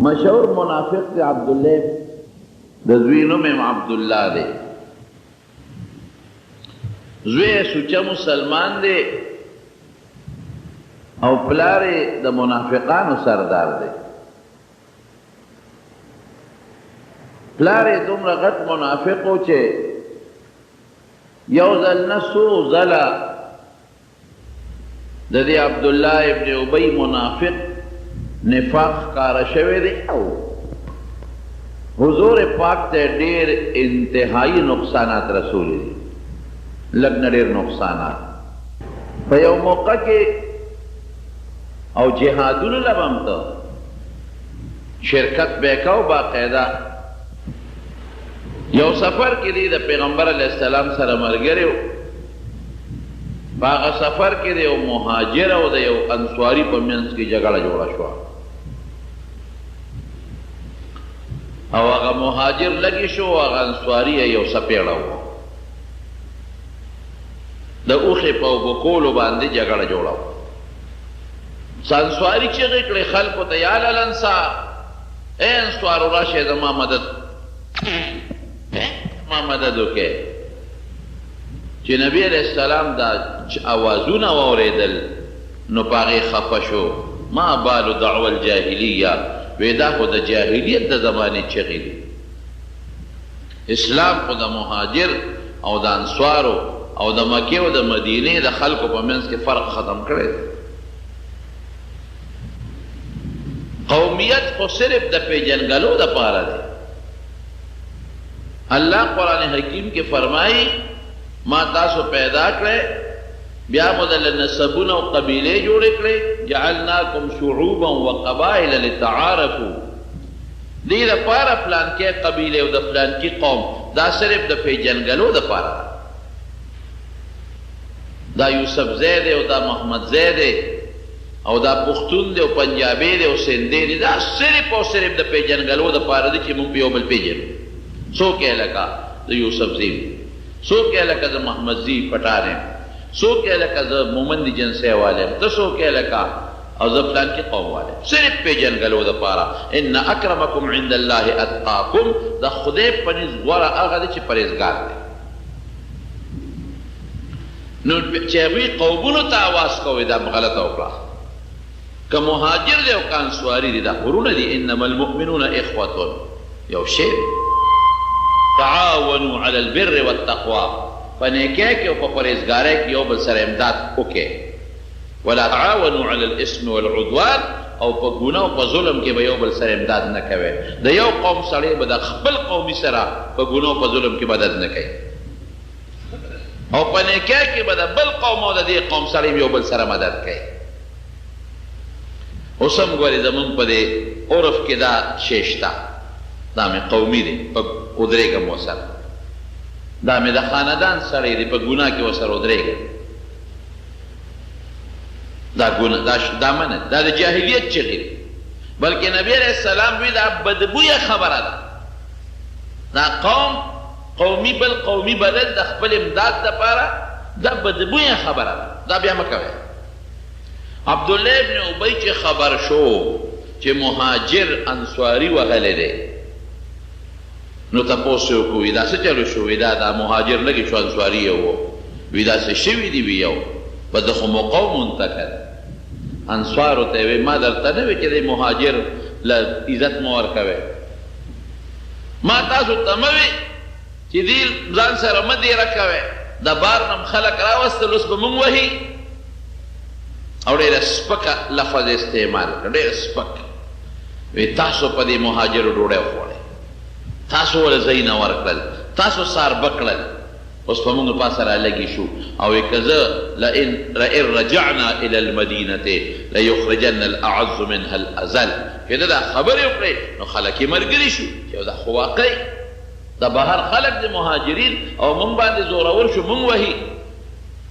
مشهور منافق دی عبدالله د زوی نوم یم عبدالله دی. زوی سوچه مسلمان دی او پلار د منافقانو سردار دی. پلار دومره غټ منافق و چې یو ځل نه څو ځله د دې عبدالله ابن ابی منافق نفاق ښکاره شوی دی او حضور پاک ته ډېر انتهایی نقصانات رسولی دي، لږ نه ډېر نقصانات. په یو موقع کې او جهادونو له به هم ته شرکت به یې کو باقاعده. یو سفر کې دی د پیغمبر علیه السلام سره ملګری و. په هغه سفر کې د یو مهاجر او د یو انصاري په منځ کې جګړه جوړه شوه او هغه مهاجر لګی شو او هغه انصاري یو سپېړه و. د اوښې په اوبه کولو باندې جګړه جوړه وه. انصاري چغې کړې خلکو ته یا للانصار، ای انصارو راشئ زما مدد ما مدد وکړئ. چې نبی علیہ السلام دا اوازونه واورېدل نو په هغې خفه شو. ما بالو دعوه الجاهلیه، وی دا خو د جاهلیت د زمانې چغې دي. اسلام خو د مهاجر او د انصارو او د مکې او د مدینې د خلکو په منځ کې فرق ختم کړی دی. قومیت خو صرف د پیژنګلو دپاره دی. اللہ قرآن حکیم کے فرمائی ما تاسو پیدا کرے بیا مدل نسبون و قبیلے جوڑے کرے جعلناکم شعوبا و قبائل لتعارفو. دی دا پارا فلان کے قبیلے و دا فلان کی قوم دا صرف دا پیجنگلو دا پارا. دا یوسف زیدے و دا محمد زیدے او دا پختون دے و پنجابی دے و سندے دے، دا صرف و صرف دا پیجنگلو دا پارا دی چی من پیو بل پیجنو. سو کہہ لگا دا یوسف زیم، سو کہہ لگا دا محمد زی پٹارے، سو کہہ لگا دا مومن دی جنسے والے، دا سو کہہ لگا او دا فلان کی قوم والے. صرف پہ جنگلو دا پارا. ان اکرمکم عند اللہ اتقاکم، دا خدے پنیز غورا آغا دے چی پریزگار دے. نو چیوی قومونو تا آواز کوئی دا غلط اوکلا کہ مہاجر دے او کانسواری دی دا قرون دی. انما المؤمنون اخوتون یو شیر تعاونوا علی البر والتقوی، فنیکے کے او پریزگارے کی او بل سر امداد اوکے. ولا تعاونوا علی الاسم والعدوان، او پا گناہ و پا ظلم کے با یو بل سر امداد نکوے. دا یو قوم سڑے با دا خبل قومی سرا پا گناہ و پا ظلم کی مدد نکوے، او پا نیکے کے با دا بل قوم او دا دی قوم سڑے یو بل سر مدد کئے. اسم گوری زمان پا دے عرف کے دا شیشتا دا میں قومی دے پا ادرے گا موسر، دا میں دا خاندان سڑے دے پا گناہ کے وسر ادرے گا. دا گناہ دا من دا جاہلیت چغی دی. بلکہ نبی علیہ السلام بھی دا بدبوی خبر دا دا قوم قومی بل قومی بدل دا خپل امداد دا پارا دا بدبوی خبر دا بیا مکوے. عبداللہ ابن ابی چی خبر شو چی مہاجر انصاری وحلے دے نو تپوسیو کو ویدا سے چلو شو ویدا مہاجر لگی شو انصاری ہو ویدا سے شوی دی ویو بدخو مقوم منتکر انصارو تیوی ما در تنوی چی دے مہاجر عزت مور کوے ما تاسو تموی چی دیل زان سر مدی رکوے دا بارنم خلق راوستل اس بمون وحی اور دیر سپکا لفظ استعمال کر دیر سپک وی تاسو پا دی مہاجر ڈوڑے خوڑے تاسو والا زین ورکلل تاسو سار بکلل اس پا منگ پاسر لگی شو او اکذا لئن رجعنا الى المدینة لیخرجن الاعز منها الازل کہ دا خبر اکرے نو خلقی مرگری شو کہ دا خواقعی دا بہر خلق دی مہاجرین او من باندی زورور شو من وحی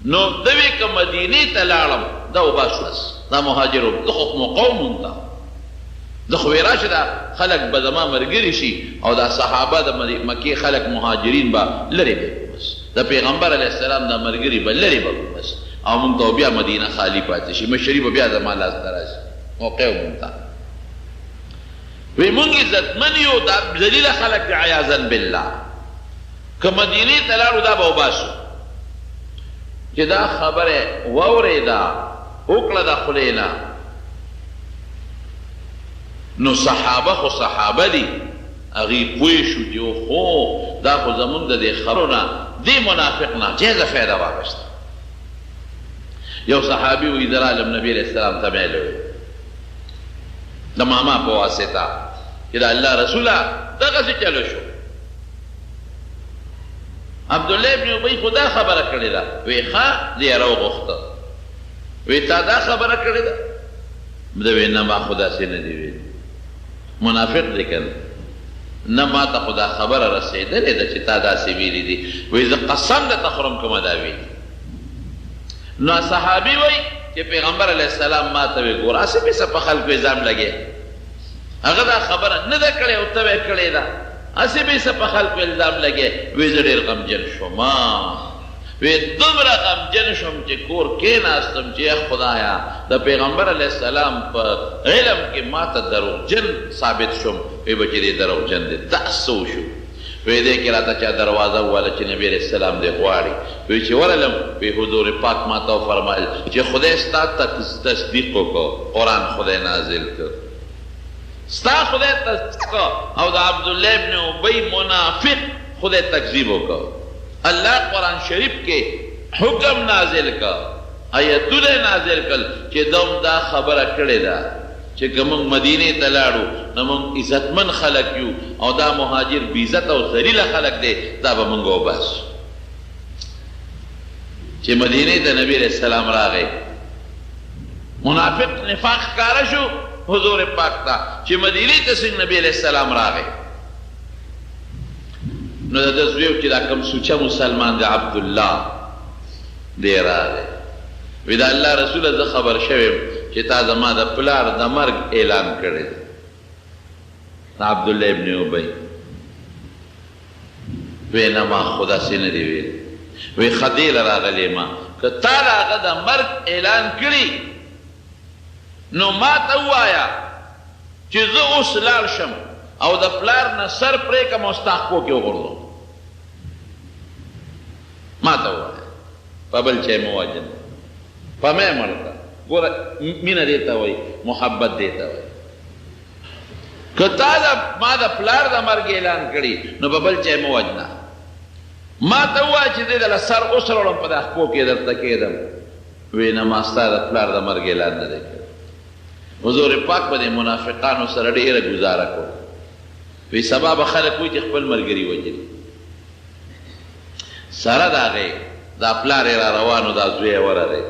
نو دوی که مدینی تلالم دا باشلس دا مهاجرو دخو مقومون دا دخو ویراش دا خلق بدما مرگری شی او دا صحابه دا مکی خلق مهاجرین با لری بس دا پیغمبر علیہ السلام دا مرگری با لری بس او منتو بیا مدینه خالی پاتی شی مشری با بیا دا مالاز تراش موقعو منتا وی مونږ عزتمن یو دا ذلیله خلک دی عیاذا بالله که مدینې ته لاړو دا به وباسو چې دا خبره واورېده وکړه د خولې نه نو صحابه خو صحابه دي هغوی پوه شو چې اوهو دا خو زمونږ د دې خبرو نه دې منافق نه جیزه فایده واخیسته یو صحابي وی د رالم نبي علیه السلام ته میله وی د ماما په واسطه چې د الله رسوله دغسې چلو شو عبدالله ابن ابی خو دا خبره کړې ده وی ښه دې راوغوښته وی تا دا خبره کړې ده ده وی نه ما خو داسې نه دي ویلي منافق دی که نه ما ته خو دا خبره رسېدلې ده چې تا داسې ویلي دي وی زه قسم درته خورم که ما دا ویلي نو صحابي وی چې پیغمبر علیه السلام ما ته وی ګوره هسې پسې په خلکو الزام لګې هغه دا خبره نه ده کړې او ته وی کړې ده هسې پسې په خلکو الزام لګې وی زه ډېر غمجن شوم وی دومره غمجن شوم چې کور کېناستم چې خدایا د پیغمبر علیه السلام په علم کې ما ته دروغجن ثابت شوم وی به چې دې دروغجن دی دا څه وشو وی دې کې راته چا دروازه وواله چې نبي علیه السلام دې غواړي وی چې ورغلم وی حضور پاک ما ته وفرمایل چې خدای ستا تصدیق وکړو قرآن خدای نازل کړ ستا خدای تصدیق او د عبدالله ابن ابی منافق خدای تکذیب وکړو الله قرآن شریف کې حکم نازل کړ آیتونه نازل کړل چې دوم دا خبره کړې ده چې که موږ مدینې ته لاړو نو موږ عزتمن خلک یو او دا مهاجر بې عزت او ذلیله خلک دی دا به موږ وباسو چې مدینې ته نبي علیه السلام راغی منافق نفاق ښکاره شو حضور پاک ته چې مدینې ته څنګه نبي علیه السلام راغی نو د ده زوی چې دا کوم سوچه مسلمان دی عبدالله دی راغی وی د الله رسوله زه خبر شویم چې تا زما د پلار د مرګ اعلان کړی دی عبدالله ابن ابی وی نه ما خو داسې نه دی ویلی وی ښه دې له راغلی ما که تا د هغه د مرګ اعلان کړي نو ما ته ووایه چې زه اوس لاړ شم او د پلار نه سر پرې کړم او ستا خپو کې وغورځوم ما ته ووایه په بل چی مه وجنه په مې مړ کړه ګوره مینه دې ته وایي محبت دې ته وایي که تا ما د پلار د مرګ اعلان کړي نو په بل چی مه وجنه ما ته ووایه چې دې دله سر اوس راوړم په د خپو کې درته کېدم وی نه ما ستا د پلار د مرګ اعلان نه دی کړی حضور پاک به د منافقانو سره ډېره ګزاره کړو وی سبا به خلک وایي چې خپل ملګري وجلي سره د هغې دا پلار یې را روانو دا زوی یې ورغی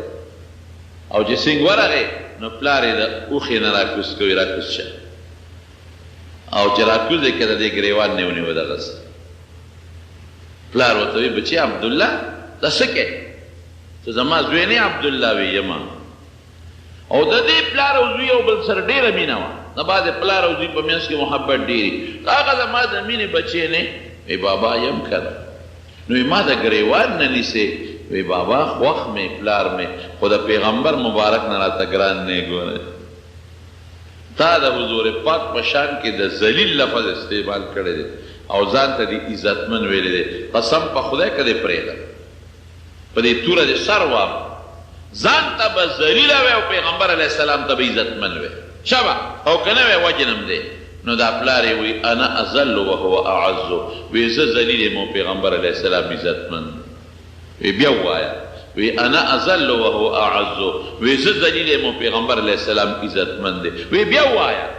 او چې څنګه ورغی نو پلار یې د اوښې نه راکوز کوي راکوز شه او چې راکوز یې که د دې ګریوان نه ونیو دغسې پلار ورته وایي بچی عبدالله دا څه کوې ته زما زوی نه عبدالله وی یما او د دې پلار او زوی یو بل سره ډېره مینه وه د بعضې پلار او زوی په منځ کې محبت ډېري هغه زما د مینې بچی نه وی بابا یم که نه نو ما د ګریوان نه نیسې وی بابا خوښ مې پلار مې خو د پیغمبر مبارک نه راته ګران نه ګوره تا د حضور پاک په شان کې د ذلیل لفظ استعمال کړی دی او ځان ته دې عزتمن ویلی دی قسم په خدای که دې پرېږدم په دې توره دې سر وام ځان ته به ذلیله وی او پیغمبر علیه السلام ته به عزتمن وی شبه او که نه وی وجنم دی نو دا پلار یې وی انا اذل وهو اعز وی زه ذلیل یم او پیغمبر علیه السلام عزتمن وی بیا ووایه وی انا اذل وهو اعز وی زه ذلیل یم او پیغمبر علیه السلام عزتمن دی وی بیا ووایه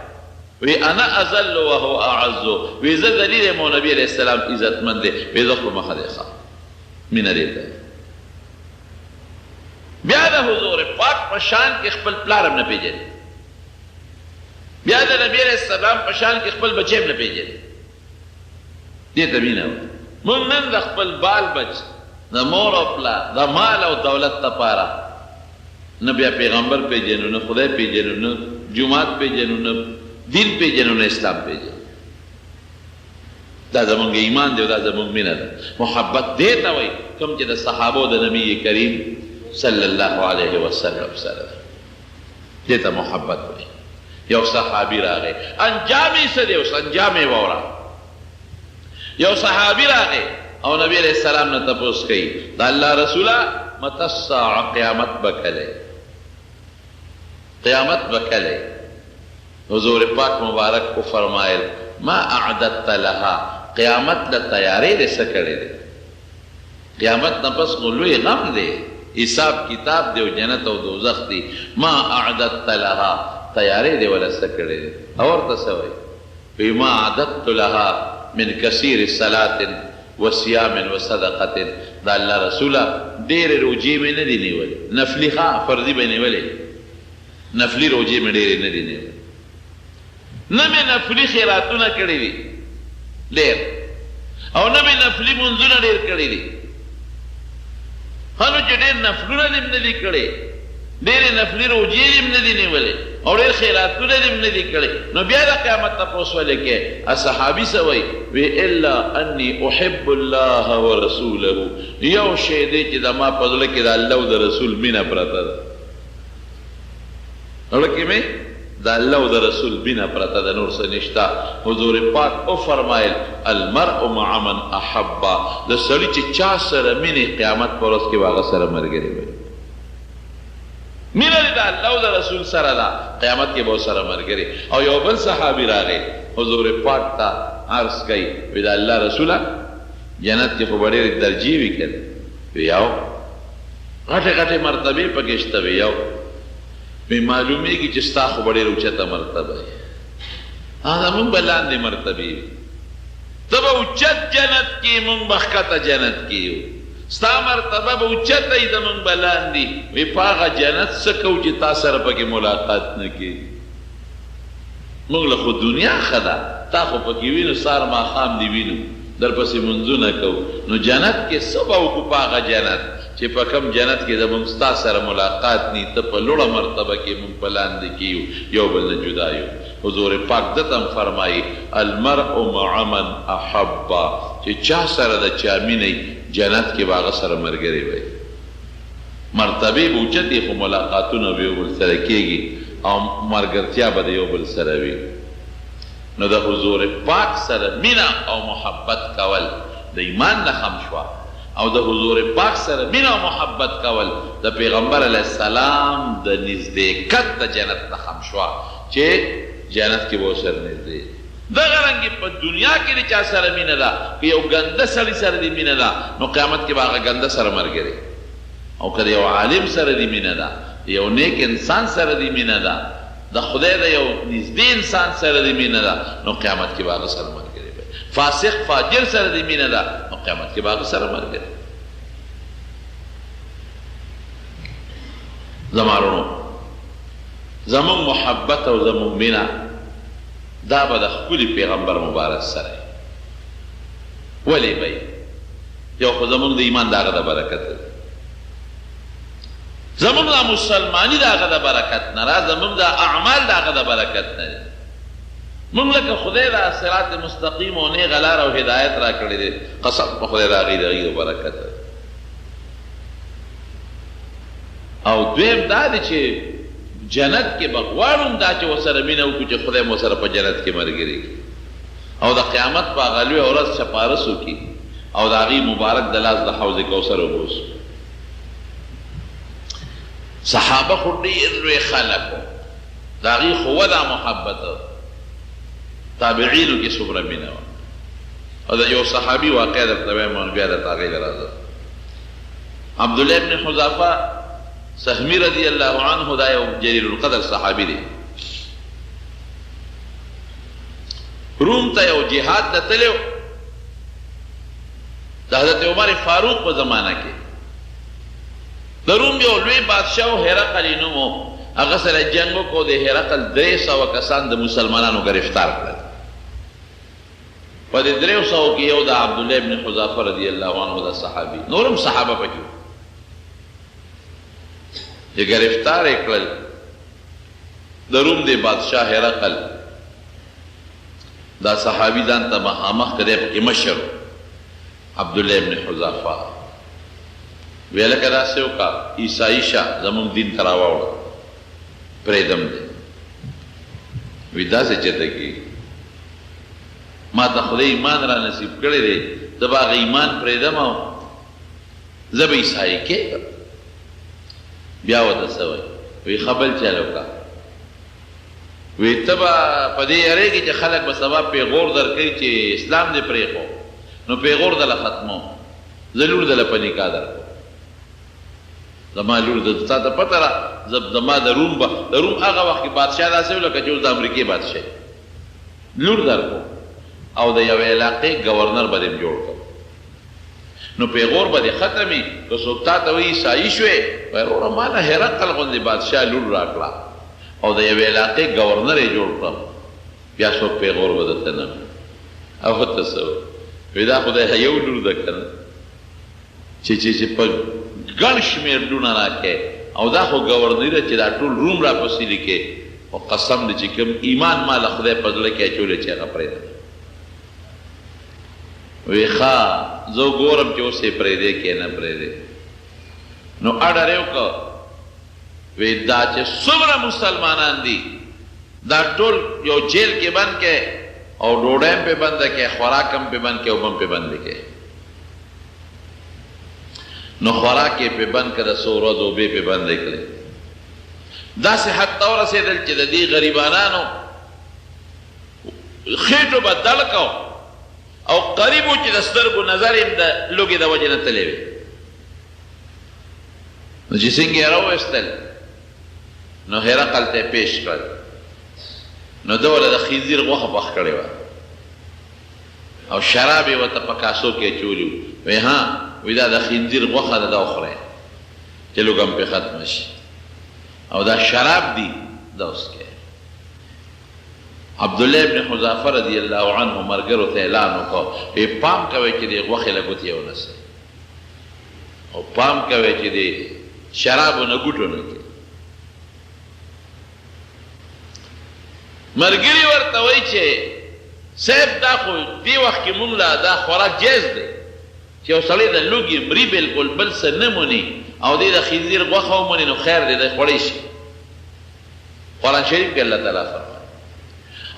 وی انا اذل وهو اعز وی زه ذلیل یم او نبي علیه السلام عزتمن دی وی زه خو مخه دی ښه مینه دې ته بیا د حضور پاک په شان کې خپل پلار هم نه پېژني بیا د نبي علیه السلام په شان کې خپل بچی هم نه پېژني دې ته مینه وایي موږ نن د خپل بال بچ د مور او پلار د مال او دولت دپاره نه بیا پیغمبر پېژنو نه خدای پېژنو نه جومات پېژنو نه دین پېژنو نه اسلام پېژنو دا زمونږ ایمان دی او دا زمونږ مینه ده محبت دې ته وایي کوم چې د صحابو د نبي کریم صلی الله علیه وسلم سره دې ته محبت وایي یو صحابی راغی انجامی څه دی اوس انجام یې واوره یو صحابی راغی او نبی علیہ السلام نه تپوس کوي د الله رسوله متى الساعه قیامت به کله قیامت به کله حضور پاک مبارک کو فرمایل ما اعددت لها قیامت له تیارې دې څه کړې ده قیامت نه پس نو لوی غم دی حساب کتاب دی او جنت او دوزخ دی ما اعددت لها تیارې دې ولا څه کړې ده او ورته څه وایي ما اعددت لها من کثیر صلاة وصیام وصدقة دا الله رسوله ډېرې روجې مې نه دي نیولې نفلي ښه فرضي به نیولې نفلي روجې مې ډېرې نه دي نیولې نه مې نفلي خیراتونه کړي دي ډېر او نه مې نفلي منځونه ډېر کړي دي ښه نو چې ډېر نفلونه دې هم نه دي کړي ډېرې نفلي روجې دې هم نه دي نیولې او ډېر خیراتونه دې هم نه دي کړي نو بیا د قیامت تپوس ولې کې اصحابي څه وایي وی الا انی احب الله ورسوله یو شی دی چې زما په زړه کې د الله او د رسول مینه پرته ده زړه کې مې د الله او د رسول مینه پرته ده نور څه نشته حضور پاک او فرمایل المرء مع من احب د سړي چې چا سره مینې قیامت په ورځ کې به هغه سره ملګری وي مینه د الله او د رسول سره ده قیامت کې به سره ملګری او یو بل صحابي راغی حضور پاک ته عرض کوي وی د الله رسوله جنت کې خو به ډېرې درجې وي که وی یو غټې غټې مرتبې پکې شته وی یو وی معلومیږي چې ستا خو به ډېره اوچته مرتبه وي زمونږ به لاندې مرتبې وي ته به اوچت جنت کې مونږ به ښکته جنت کې یو ستا مرتبه به اوچته وي زمونږ به لاندې وی په هغه جنت څه کوو چې تا سره پکې ملاقات نه کېږي مونږ له خو دنیا ښه ده تا خو پکې وینو سار ماښام دې وینو درپسې منځونه کوو نو جنت کې څه به وکړو په هغه جنت چې په کوم جنت کې زمونږ ستا سره ملاقات نی ته په لوړه مرتبه کې مونږ په لاندې کیو یو بل نه جدا یو حضور پاک دته هم فرمایي المرء مع من احب چې چا سره د چا مینې جنت کې به هغه سره ملګری وي مرتبې به اوچتې خو ملاقاتونه به یو بل سره کېږي او مرګرتیا به د یو بل سره وي نو د حضور پاک سره مینه او محبت کول د ایمان نه خم شوه او د حضور پاک سره مینه او محبت کول د پیغمبر علیه السلام د نزدېکت د جنت نه خم شوه چې جنت کې به ورسره نږدې دغه رنګې په دنیا کې د چا سره مینه ده که یو ګنده سړي سره دې مینه ده نو قیامت کې به هغه ګنده سره ملګری او که د یو عالم سره دې مینه ده یو نیک انسان سره دې مینه ده د خدای د یو نږدې انسان سره دې مینه ده نو قیامت کې به هغه سره ملګری وي فاسق فاجر سره دې مینه ده نو قیامت کې به هغه سره ملګری زما وروڼو زموږ محبت او زموږ مینه دا به د ښکلي پیغمبر مبارک سره ولې به یو خو زموږ د ایمان د هغه د برکت دی زمونږ د مسلماني د هغه د برکت نه را زمونږ د اعمال د هغه د برکت نه دی مونږ لکه خدای را صراط مستقیم او نیغه لاره او هدایت را کړی دی قسم په خدای د هغې د هغې د برکت او دویم دا دی چې جنت کې به غواړم دا چې ورسره مینه وکړو چې خدای مو سره په جنت کې ملګري کړي او د قیامت په هغه لویه ورځ سپارس وکړي او د هغې مبارک د لاس د حوض کوثر وبوسو صحابه خو ډېر لوی خلک وو د هغې خو وده محبت تابعینو کې څومره مینه وه او د یو صحابي واقع درته وایم بیا درته هغې له راځم عبدالله ابن حذافه سهمي رضی الله عنه دا یو جلیل القدر صحابي دی روم ته یو جهاد ته تللی د حضرت عمر فاروق په زمانه کې د روم یو لوی بادشاه و هرقل یې نوم و هغه سره جنګ وکړو د هرقل 300 کسان د مسلمانانو گرفتار کړل په دې 300 کې یو د عبدالله ابن حذافه رضی الله عنه دا صحابي نورم صحابه پکې چې گرفتار یې کړل د روم د بادشاه هرقل دا صحابي ځان ته مخامخ کړی پکې مشر عبدالله ابن حذافه ویل که داسې وکړه عیسایي شه زمونږ دین ته راواوړه پرېږدم دی وی داسې چېرته کېږي ما ته خدای ایمان را نصیب کړی دی زه به هغه ایمان پرېږدم او زه به عیسایي کېږم بیا ورته څه وایي وی ښه بل چل وکړه وی ته به په دې یارېږې چې خلک به سبا پیغور درکوي چې اسلام دې پرېښو نو پیغور دله ختمو زه لور دله په نکاح درکړم زما لور د تا ته پته را زما د روم هغه وخت کې بادشاه داسې و لکه چې اوس د امریکې بادشاه لور درکړو او د یوې علاقې ګورنر به دې جوړ کړو نو پیغور به دې ختمي که څوک تا ته وایي عیسایي شوې وایي وروره ما نه هرقل غوندې بادشاه لور راکړه او د یوې علاقې ګورنر یې جوړ کړه بیا څوک پیغور به درته نه او ته څه وایي دا خدای یو لور ده که نه چې په ګڼ شمېر لونه راکې او دا خو ګورنري ده چې دا ټول روم راپسې لیکې او قسم دی چې کوم ایمان ما له خدای په زړه کې اچولی چې هغه پرېږده وی ښه زه ګورم چې اوس یې پرېږدې کې نه پرېږدې نو اډر یې وکړه وی دا چې څومره مسلمانان دي دا ټول یو جیل کې بند کې او ډوډۍ هم پې بنده کې خوراک هم پې بند کې اوبه هم پې بندې کې نو خوراک یې پې بند کړه څو ورځې اوبې پې بندې کړې داسې حد ته ورسېدل چې د دې غریبانانو خېټو به دل کو او قریب و چې د سترګو نظر یې د لوږې د وجې نه تللی وي نو چې څنګه یې راوویستل نو هرقل ته یې پیش کړل نو ده ورله د خنزیر غوښه پخ کړې وه او شراب یې ورته په کاسو کې اچولي وو وی ها وی دا د خنزیر غوښه ده دا وخورئ چې لوږه هم پې ختمه شي او دا شراب دي دا اوس کې عبدالله ابن حذافه رضی الله عنه ملګرو ته اعلان وکړو وی پام کوئ چې دې غوښې له ګوتې ونسئ او پام کوئ چې دې شرابو نه ګوټو نه کړي ملګري ورته وایي چې صاحب دا خو دې وخت کې مونږ له دا خوراک جایز دی چې یو سړی د لوږې مري بلکل بل څه نه موني او دې د خنزیر غوښه وموني نو خیر دی دی خوړی شي قرآن شریف کې الله تعالی فرمایي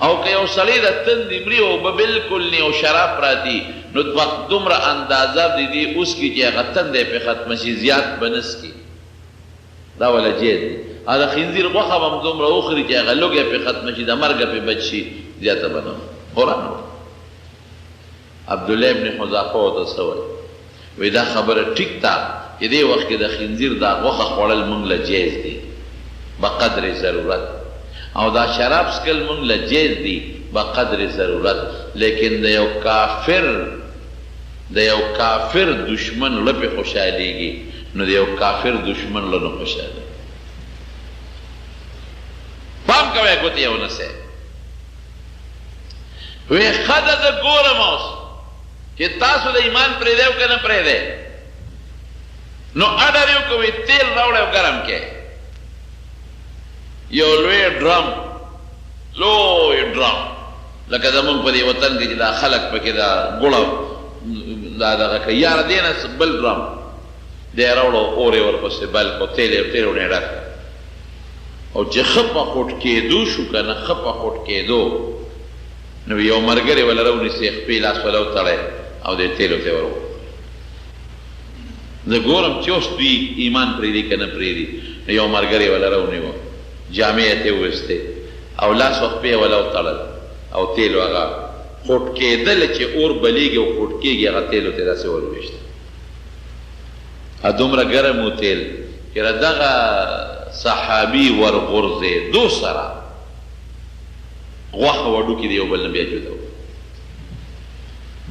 او که یو سړی د تندې مري اوبه بلکل نه او شراب پراتي نو دومره اندازه د دې اوس کې چې هغه تندی پې ختمه شي زیات به نه څکي دا وله جید دی د خنزیر غوښه به هم دومره وخوري چې هغه لوږه پې ختمه شي د مرګه پې بچ شي زیاته به نه قرآن عبدالله ابن حذافه ورته څه وایي وی دا خبره ټیک ده چې دې وخت کې د خنزیر دا غوښه خوړل مونږ له جایز دي بقدر ضرورت او دا شراب څکل مونږ له جایز دي بقدر ضرورت لیکن د یو کافر دشمن له پې خوشحالېږي نو د یو کافر دشمن له نه خوشحالېږي پام کوئ ګوتې یې ونسئ وی ښه ده زه ګورم اوس چې تاسو د ایمان پرېږدی او که نه پرېږدی نو اډر یې وکړئ تیل راوړئ او ګرم کې یو لوی ډرم لکه زمونږ په دې وطن کې چې دا خلک پکې دا ګوړه دا دغه کوي یاره دې نه بل ډرم دی یې راوړو اور یې ورپسې بل کړو تیل یې ورنه ډک او چې ښه په خوټ کېدو شو که نه ښه په خوټ کېدو نو یو ملګری وله راونیسئ خپې لاس وله وتړی او دې تیلو ته ور زه ګورم چې اوس دوی ایمان پرېږدي که نه پرېږدي نو یو ملګری وله راونیوه جامې یې ته وویستې او لاس و خپې یې وله وتړل او تیلو هغه خوټ کېدله چې اور بلیږي او خوټ کېږي هغه تیلو ته داسې ور وویشته دومره ګرم و تیل چې دغه صحابي ورغورځېدو سره غوښه وډوکې د یو بل نه بیا جدا و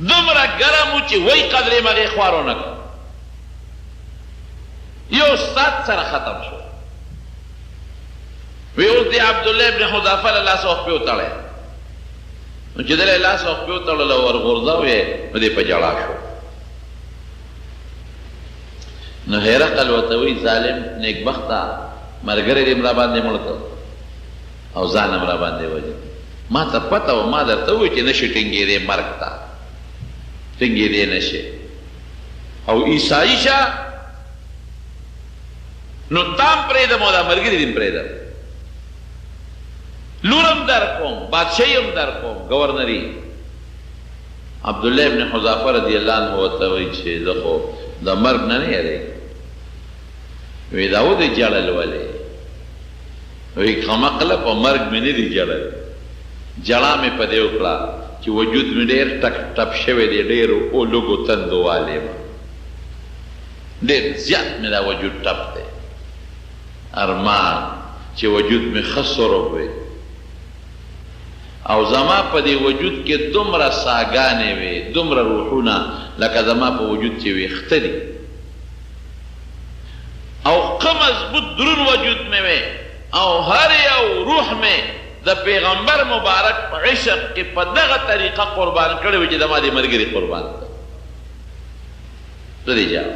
دومره ګرم و چې وی قدرې مغې خوار ونه کړ یو ساعت سره ختم شو وی اوس د عبدالله ابن حذافه له لاسه خپې وتړی نو چې دله یې لاسه خپې وتړله ورغورځاو یې نو دی په ژړا شو نو هرقل ورته وی ظالم نیکبخته ملګری دې ملا باندې مړ کړ او ځان هم را باندې وجه ما ته پته و ما درته ووایي چې نشي ټینګېدی مرګ ته ټینګېدی نشي او عیسایي شه نو تام پرېږدم او دا ملګري دې هم پرېږدم لورم در کوم بادشاہی هم در کوم گورنری. عبدالله ابن حذافه رضی اللہ عنہ ورته وایي چې زه خو د مرګ نه یریږم. وی دا ودې جړل ولې؟ وی کمقله په مرګ مې نه دي جړل، جړا مې په دې وکړه چې وجود مې ډېر ټک ټپ شوی دی، ډېر لږو تندو والی یم، ډېر زیات مې دا وجود ټپ دی. ارمان چې وجود مې ښه سرب وي او زما په دې وجود کې دومره ساګانې وي، دومره روحونه لکه زما په وجود چې ویښته دي، او ښه مضبوط درون وجود مې وي، او هر یو روح مې د پیغمبر مبارک په عشق کې په دغه طریقه قربان کړی وي چې زما دې ملګري قربان کړه. زه دې جواب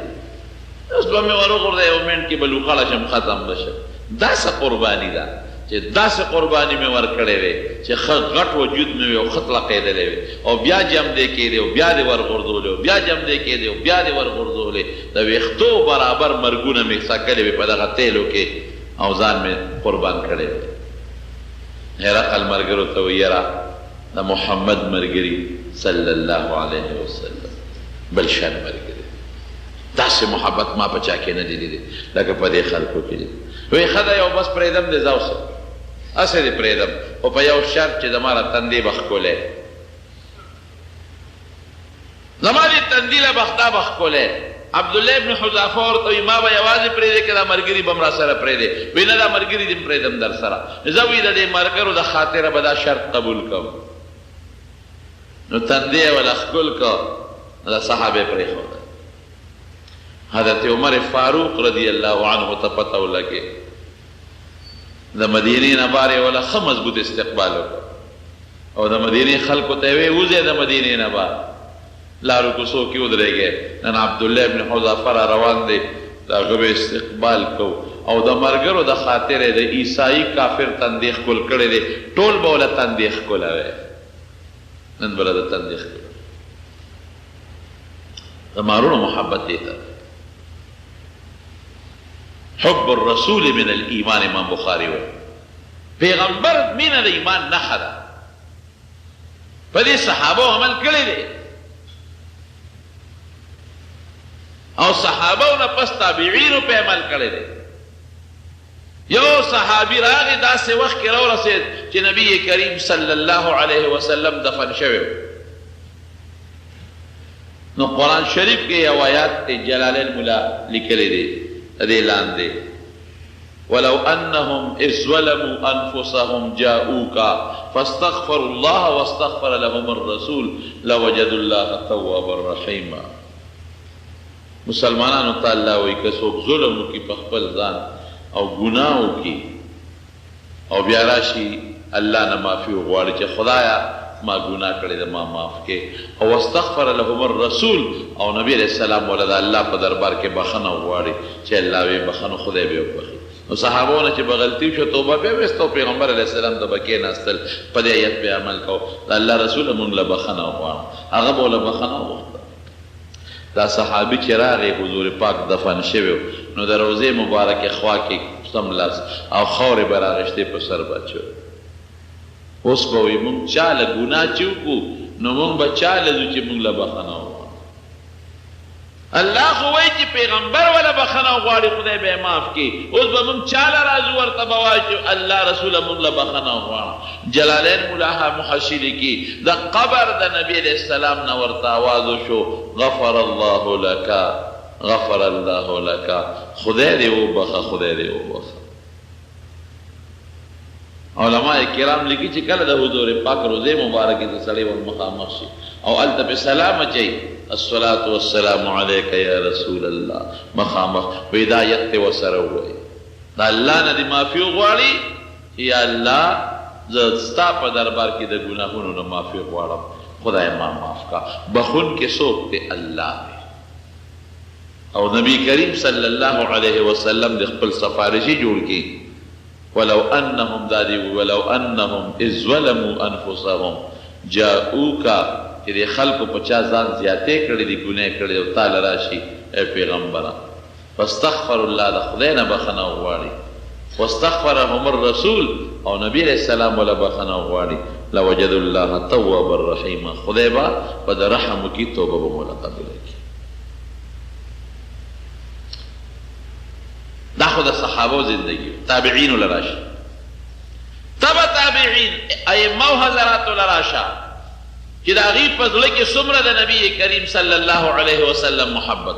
اوس به مې وروغورځه یو منټ کې به لوخړه شم، ختم به شم. داسې قرباني ده چې داسې قرباني مې ورکړې وې چې ښه غټ وجود مې وي او ښه تلقېدلی وې، او بیا جمدې کېدې او بیا دې ورغورځولې او بیا جمدې کېدې او بیا دې ورغورځولې. د ویښتو برابر مرګونه مې څکلې وې په دغه تیلو کې او ځان مې قربان کړی وې. هرقل ملګرو ته وایي یاره د محمد ملګري صلی الله علیه وسلم بل شان ملګري، داسې محبت ما په چا کې نه دی لیدلی لکه په دې خلکو کې دی. وی ښه ده یو بس پرېږدم دې ځه اوسه، هسې دې پرېږدم، خو په یو شرط چې زما را تندې به ښکلی، زما دې تندي له بخته به ښکلی. عبدالله ابن حذافه ورته وایي ما به یوازې پرېږدې که دا ملګري به م را سره پرېږدې؟ وایي نه دا ملګري دې م پرېږدم در سره. زه وایي د دې ملګرو د خاطره به دا شرط قبول کوم. نو تندې یې وله ښکل که دا صحابه پرېښوده. حضرت عمر فاروق رضی اللہ عنہ ته پته ولګې د مدینې نه بار یې وله ښه مضبوط استقبال وکړ او د مدینې خلکو ته یې ویې وځئ د مدینې نه بار، لارو کوڅو کې ودرېږئ. نن عبدالله ابن حذافه را روان دی، د هغه به استقبال کوو او د ملګرو د خاطر د عیسایي کافر تندې ښکل کړی دی، ټول به وله تندې ښکلوی. نن به له د تندې ښکلوي. د مارونو محبت دې ته حب الرسول من الایمان. امام بخاری وایي پیغمبر مینه د ایمان نښه ده. په دې صحابو عمل کړی دی او صحابو نه پس تابعینو په عمل کړی دی. یو صحابي راغی داسې وخت کې راورسېد چې نبی کریم صلی الله علیه وسلم دفن شوی و. نو قرآن شریف کې یو آیات جلالین مولا لیکلی دی دې لاندې ولو انهم اذ ظلموا انفسهم جاءوك فاستغفروا الله واستغفر لهم الرسول لوجدوا الله توابا رحيما. مسلمانانو ته الله وایي که څوک ظلم وکړي په خپل ځان او ګناه وکړي او بیا راشي الله نه معافي وغواړي چې خدایا ما ګناه کړې ده ما معاف کې، او واستغفر لهم الرسول او نبی علیہ السلام ولې د الله په دربار کې بخښنه وغواړي چې الله وی بخښنه خدای به وبخښي. نو صحابو نه چې به غلطي وشوه توبه بیا ویسته او پیغمبر علیه السلام ته به کېناستل په دې ایت به عمل کو د الله رسول مونږ له بخښنه وغواړه، هغه به له بخښنه وغوښته. دا صحابي چې راغی حضور پاک دفن شوی نو د روضې مبارکې خوا کې څملاس او خاورې به راغشتې په سر بچو. اوس به وایي مونږ چا له ګناه چې وکړو نو مونږ به چا له ځو چې مونږ له بخښنه وغواړو. الله خو وایي چې پیغمبر وله بخښنه وغواړي خدای به یې معاف کړي. اوس به مونږ چا له راځو ورته به وایو چې الله رسوله مونږ له بخښنه وغواړه. جلالین مولاها محشي لیکي د قبر د نبي علیه السلام نه ورته آواز وشو غفر الله لک غفر الله لک، خدای دې وبخښه خدای دې وبخښه. علماء کرام لیکي چې کله د حضور پاک روضې مبارکې ته سړی ور مخامخ شي او هلته پې سلام اچوي الصلاة والسلام علیک یا رسول الله مخامخ هدایت ته ورسره ووایي د الله نه دې معافي وغواړي یا الله زه ستا په دربار کې د ګناهونو نه معافي غواړم خدای ما معاف کا. بخونکې څوک دی؟ الله دی. او نبی کریم صلی الله علیه وسلم د خپل سفارشي جوړ کړي ولو انهم دادی ولو انهم اذ ظلموا انفسهم جاءوك چې د خلکو په چا ځان زیاتې کړي دي ګناه کړي او تعالی راشي ای پیغمبره فاستغفر الله د خدای نه بخښنه وغواړي واستغفرهم الرسول او نبی علیہ السلام ولا بخنه غواړي لوجد الله توابا رحیما، خدای با په د رحم کی توبه به مولا قبول کړي. دا خو د صحابه زندگی تابعین لراشه، تبع تابعین ائمه او حضرات لراشه چې دا غي په ځل کې څومره د نبی کریم صلی الله علیه وسلم محبت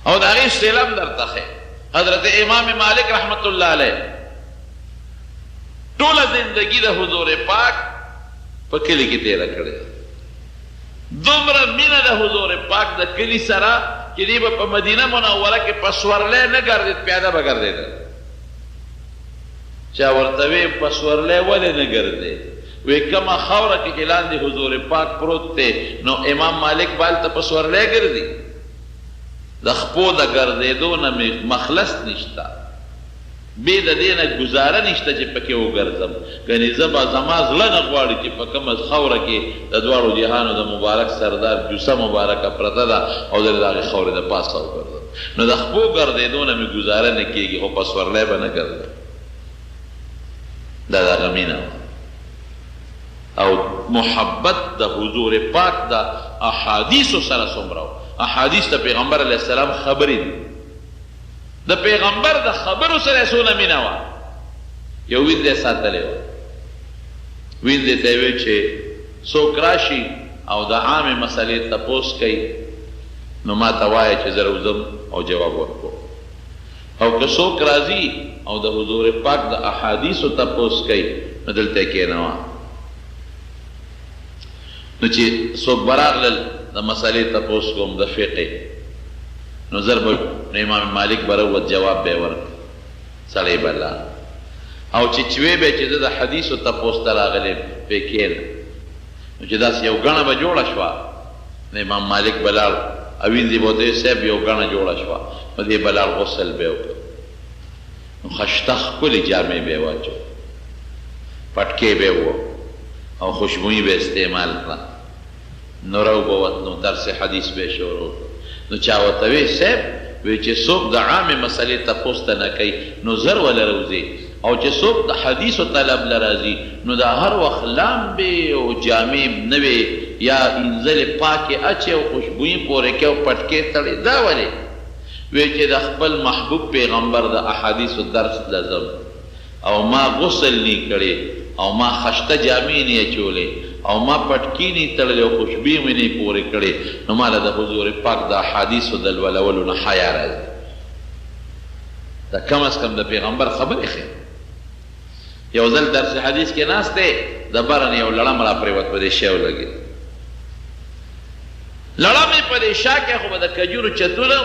او دا غي سلام درته. حضرت امام مالک رحمت الله علیه ټول زندگی د حضور پاک په کلی کې تیر کړی، دومره مینه د حضور پاک د کلی سره چې دی په مدینه منوره کې پسورلې نه ګرځید، پیاده به ګرځید. چا ورته وی پسورلې ولې نه ګرځید؟ وی کما خوره کې لاندې حضور پاک پروت دی نو امام مالک بال ته پسورلې ګرځي، د خپو د ګرځېدو نه مخلص نشته، بې د دې نه ګزاره نشته چې پکې وګرځم. ګنې زه به زما زړه نه غواړي چې په کومه خوره کې د دواړو جهانو د مبارک سردار جوسه مبارکه پرته ده او د هغې خورې د پاسه وګرځم، نو د خپو ګرځېدو نه مې ګزاره نه کېږي، خو په سورلی به نه ګرځم. دا د هغه مینه او محبت د حضور پاک د احادیثو سره څومره. احادیث د پیغمبر علیه السلام خبرې دي، د پیغمبر د خبرو سره څونه مینه وه. یو ویندې ساتلی وه، ویندې ته یې ویل چې څوک راشي او د عامې مسلې تپوس کوي نو ما ته وایه چې زه روزم او جواب ورکوم، او که څوک راځي او د حضور پاک د احادیثو تپوس کوي نو دلته کښېنوه. نو چې څوک به راغلل د مسلې تپوس کوم د فقې نو زر به امام مالک به راووت جواب به یې ورکړ، سړی به لاړ. او چې وی به چې زه د حدیثو تپوس ته راغلی پې کښېنه، نو چې داسې یو ګڼه به جوړه شوه نو امام مالک به لاړ او ویندې به ورته صاحب یو ګڼه جوړه شوه نو دې به لاړ غسل به یې وکړ، نو ښایسته ښکلې جامې به یې واچو، پټکې به یې او خوشبویي به استعمال کړه، نو رو به وت نو درس حدیث به یې شروع کړ. نو چا ورته وی صاحب وی چې څوک د عامې مسلې تپوس ته نه کوي نو زر وله روځي، او چې څوک د حدیثو طلب له راځي نو دا هر وخت لامبې او جامې نوې یا انزلې پاکې اچې او خوشبویي پورې کې او پټکې تړې. دا ولې؟ وی چې د خپل محبوب پیغمبر د احادیثو درس لازم او ما غسل نی کړی او ما خشته جامې نه اچولې او ما پټکی نه تړلې او خوشبویي مې نه پورې کړې، نو ماله د حضور پاک د احادیثو د لولولو نه حیا راځي. دا کم از کم د پیغمبر خبرې ښې. یو ځل درس حدیث کې ناست دی، د بره نه یو لړم را پرېوت، په دې شی ولګېد. لړم یې په دې شا کې خو به د کجورو چتونه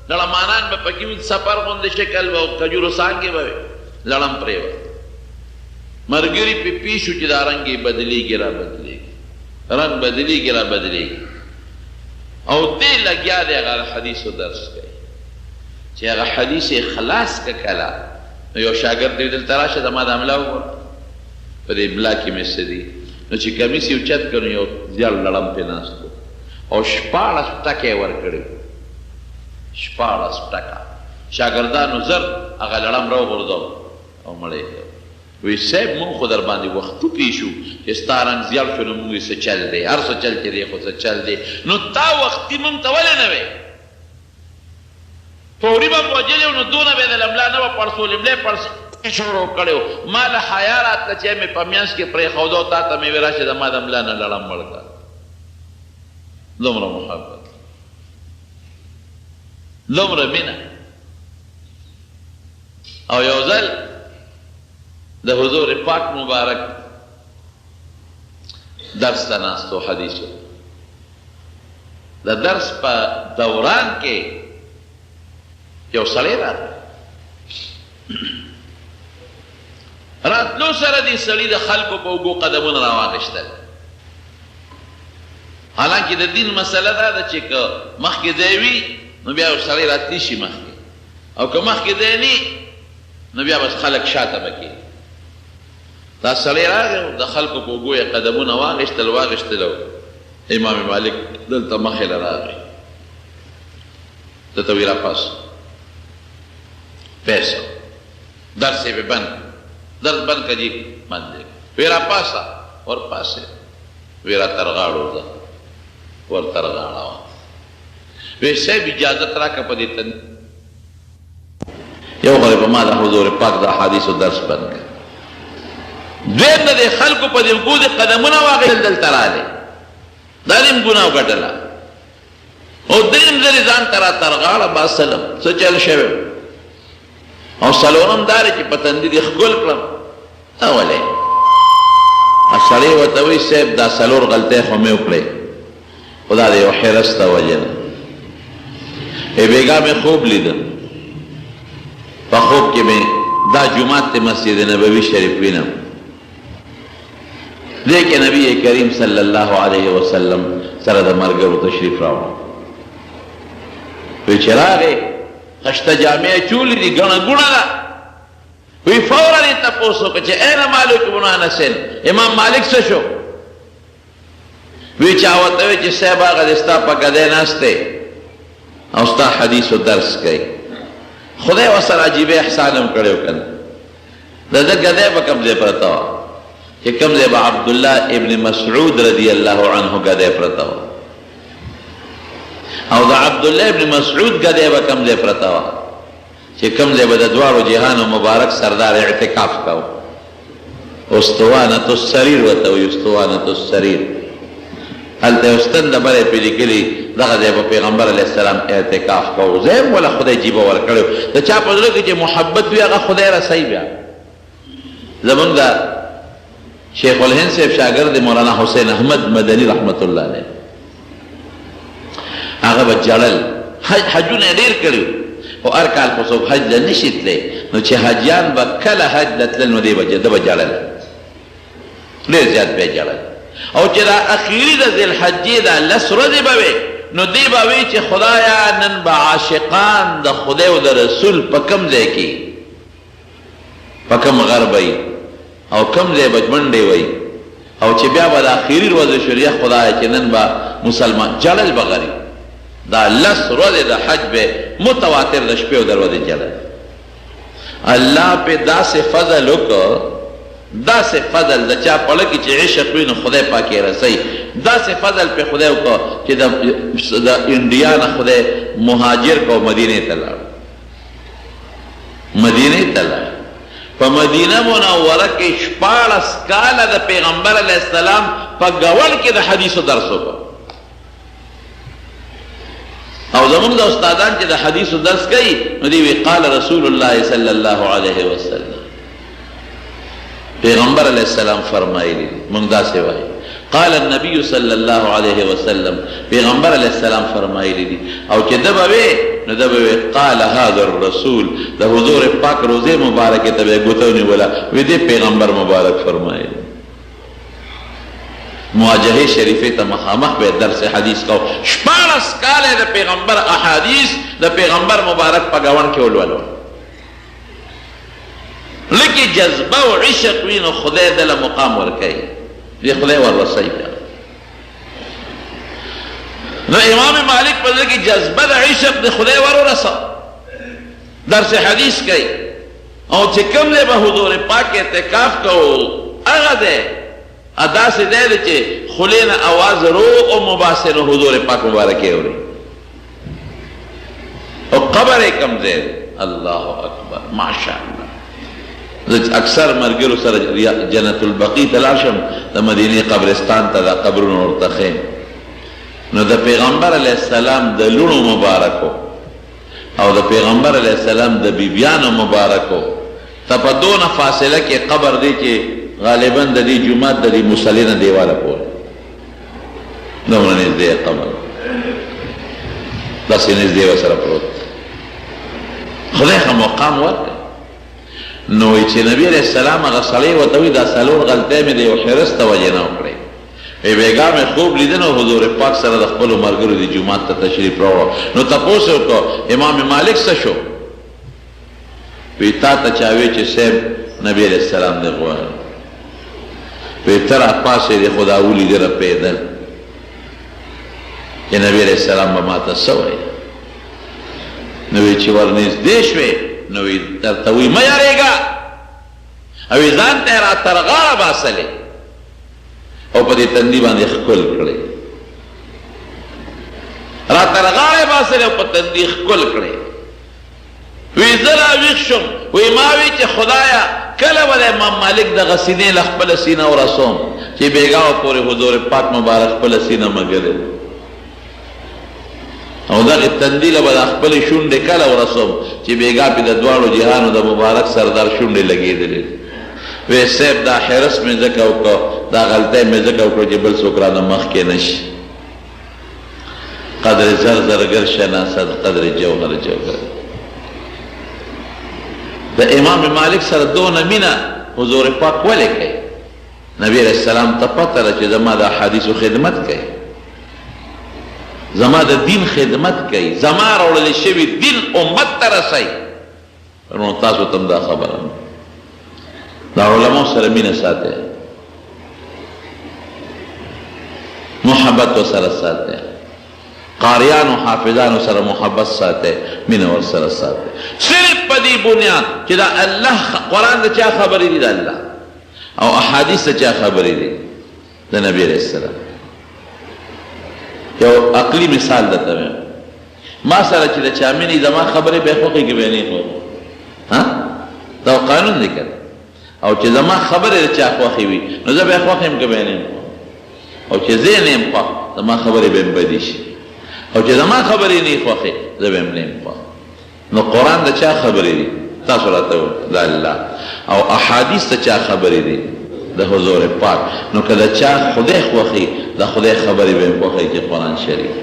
لړمانان به پکې وي، سفر غوندې شکل به او کجورو څانګې به وي، لړم پرېوت. مرګري په پیشو چې دا رنګ یې بدلېږي را بدلېږي، رنګ بدلېږي را بدلېږي، او دې لګیا دی هغه حدیثو درس کوي چې هغه حدیث یې خلاص که کله نو یو شاګرد دی دلته راشه زما د املا وګوره په دې املا کې مې څه دي، نو چې کمیس یې اوچت کړ نو یو زیړ لړم پې ناست و او 14 ټکه یې ورکړي، 14 ټکه. شاګردانو زر هغه لړم راوغورځاو او مړی کړ. وی صاحب مونږ خو در باندې وختو پې شو چې ستا رنګ زیړ شو نو مونږ یې څه چل دی، هر څه چل چې دی خو څه چل دی، نو تا وختي مونږ ته ولې نه وی؟ فوري به م وجلې و نو دونه به یې د لملا نه به پړسول، املا یې پړسې شروع کړی و. ما له حیا راتله چې مې په منځ کې پرېښوده او تا ته مې وی راشه د ما د ملا نه لړم مړ کړه. دومره محبت، دومره مینه. او یو ځل د حضور پاک مبارک درس ته ناست و حدیثو، د درس په دوران کې یو سړی راغی، راتلو سره دې سړي د خلکو په اوږو قدمونه راواخیستل. حالانکې د دین مسله دا ده چې که مخکې ځای وي نو بیا یو سړی راتلی شي مخکې، او که مخکې ځای نه نو بیا بس خلک شاته به کېږي. دا سړی راغی د خلکو په اوږو یې قدمونه واخیستل او امام مالک دلته مخې له راغی، ده ته وی راپاس پیسه درس پہ بند درس بند کا جی بند دے ویرا پاسا اور پاسے ویرا ترغاڑو دا ور ترغاڑا ویسے بھی اجازت را کا پدی تن یو غریب ما دا حضور پاک دا حدیث و درس بند کر دویم دا دے خلقو پدی وقود قدمونا واقع دل ترالے داریم گناو گٹلا او دریم زری زان ترا ترغاڑا با سلم سچل شوے او سلورم دارے چی پتندی دی خگل کرم اولے اشاری و توی سیب دا سلور غلطے خمی اکڑے خدا دے و حرستا وجن اے بیگا میں خوب لیدن پا خوب کی میں دا جماعت تے مسجد نبوی شریف وینم لیکن نبی کریم صلی اللہ علیہ وسلم سرد مرگر و تشریف راؤں وی چراغے خشتا جامعہ چولی دی گنا گنا دا وی فورا دی تپوسو کچھے این مالک بن انس امام مالک سے شو وی چاوتوی چی سیبا غدستا پا گدے ناستے اوستا حدیث و درس کئی خدای وصل عجیب احسانم کڑیو کن دا گدے با کمزے پرتاوا کہ کمزے با عبداللہ ابن مسعود رضی اللہ عنہ گدے پرتاوا او دا عبداللہ ابن مسعود گدے با کمزے پرتاوا کہ کمزے با دا دوارو جہان و مبارک سردار اعتکاف کاؤ استوانت السریر وتوی استوانت السریر حالتا استن دا برے پیلی کلی دا غدے با پیغمبر علیہ السلام اعتکاف کاؤ زیم والا خدای جیبا ورکڑیو دا چاپ ادھر کہ محبت بھی آگا خدای رسائی بیا زمان دا شیخ الہند سے شاگرد مولانا حسین احمد مدنی رحمت اللہ علیہ آگا با جڑل حجون دیر کریو او ارکال پسوک حج لنشت لے نو چه حجیان با کل حج لتلن و دی با جڑل لیر زیاد بے جڑل او چه دا اخیری دا ذی الحجی دا لس رضی باوے نو دی باوے چه خدایا نن با عاشقان دا خدا و دا رسول پا کم دے کی پا کم غربی او کم دے بجمنڈے وی او چه بیا با دا اخیری روز شریع خدایا چه نن با مسلمان جڑل بغری دا لس روز دا حج بے متواتر دا شپے و در روز جڑل اللہ پہ دا سے فضل کو دا سے فضل دا چا پڑھا کی چه عشق وین خدای پاکی رسی دا سے فضل پہ خدای کو چه دا انڈیان خدای مہاجر کو مدینہ تلار مدینہ تلار پا مدینہ منورہ کے شپارس کالا دا پیغمبر علیہ السلام پا گول کے دا حدیث و درسو پا او زمان دا استادان چه دا حدیث و درس کئی ندیوی قال رسول اللہ صلی اللہ علیہ وسلم پیغمبر علیہ السلام فرمائی لی منگدہ سے وائی قال النبی صلی اللہ علیہ وسلم پیغمبر علیہ السلام فرمائی لی او چه دبوے ندبوے قال هذا الرسول دا حضور پاک روزے مبارک تبے گتونی ولا وی دے پیغمبر مبارک فرمائی لی مواجہے شریفی تا مخامخ بے درس حدیث کو شپارس کالے دا پیغمبر احادیث دا پیغمبر مبارک پاگوان کے اولوالو لیکن جذبہ و عشق وین و خدای دل مقام ورکئی یہ خدای ورسائی بیا نو امام مالک پر لیکن جذبہ دا عشق دا خدای ورسا درس حدیث کئی او چکم لے با حضور پاک اعتکاف کو اغا دے ادا سے دے دے چے خلین آواز رو او مباسر حضور پاک مبارکے ہو رہی او قبر کم دے اللہ اکبر ماشاءاللہ اکثر مرگرو سر جنت البقی تلاشم دا مدینی قبرستان تا دا قبرون اور تخیم نو دا پیغمبر علیہ السلام دا لونو مبارکو او دا پیغمبر علیہ السلام دا بیبیانو مبارکو تا پا دون فاصلہ کے قبر دے چے غالباً دا دی جماعت دا دی مسلین دیوالا پول نمنا نیز دے قبر بس نیز دیوا سر پروت خدای خا مقام ورکا نوی چه نبی علیہ السلام اگا صلی و توی دا سلور غلطے میں دے و حرست وجہ نہ اکڑے ای بیگا میں خوب لیدن و حضور پاک سر دخبل و مرگر دی جماعت تا تشریف رو نو تپوسو کو امام مالک سشو پی تا تا چاوی چه سیب نبی علیہ السلام دے غوار پی تر پاسے دے خدا اولی دے رب پیدل یہ نبی علیہ السلام با ماتا سوئے نوی چه ورنیز دیشوے نو درته وی مه یارېږه او ځان ته یې را تر غاړه باسلې او په دې تندي باندې ښکل کړې را تر غاړه یې باسلې او په تندي ښکل کړې وی زه راویښ شم وی ما وی چې خدایه کله به د امام مالک دغه سینې له خپله سینه ورسوم چې بېګاه پورې حضور پاک مبارک خپله سینه مګلې او دغه تندي له به د خپلې شونډې کله ورسوم چې بېګاه پې د دواړو جهانو د مبارک سردار شونډې لګېدلې وی صاحب دا حرص مې ځکه وکړه دا غلطۍ مې ځکه وکړه چې بل څوک رانه مخکې نه شي قدر زر زرګر شناسد قدر جوهر جوهر د امام مالک سره دونه مینه حضور پاک ولې کوي نبی علیہ السلام ته پته ده چې زما د احادیثو خدمت کوي زما د دین خدمت کوي زما راوړل شوي دین امت ته رسوي نو تاسو ته هم دا خبره د علماو سره مینه ساتئ محبت ورسره ساتئ قاریانو حافظانو سره محبت ساتئ مینه ورسره ساتئ صرف په دې بنیاد چې دا الله قرآن د چا خبرې دي د الله او احادیث د چا خبرې دي د نبی علیه السلام یو عقلي مثال درته وایم ما سره چې د چا مینې زما خبرې به یې خوښېږي به یې نه خوښ دا قانون دی که او چې زما خبرې د چا خوښې وي نو زه به یې خوښ یم که به یې نه یم او چې زه یې نه یم خوښ زما خبرې به یې بدې شي او چې زما خبرې نه یې خوښې زه به یې نه یم خوښ نو قرآن د چا خبرې دي تاسو راته د الله او احادیث د چا خبرې دي د حضور پاک نو که د چا خدای خوښي د خدای خبرې به یې خوښوي چې قرآن شریف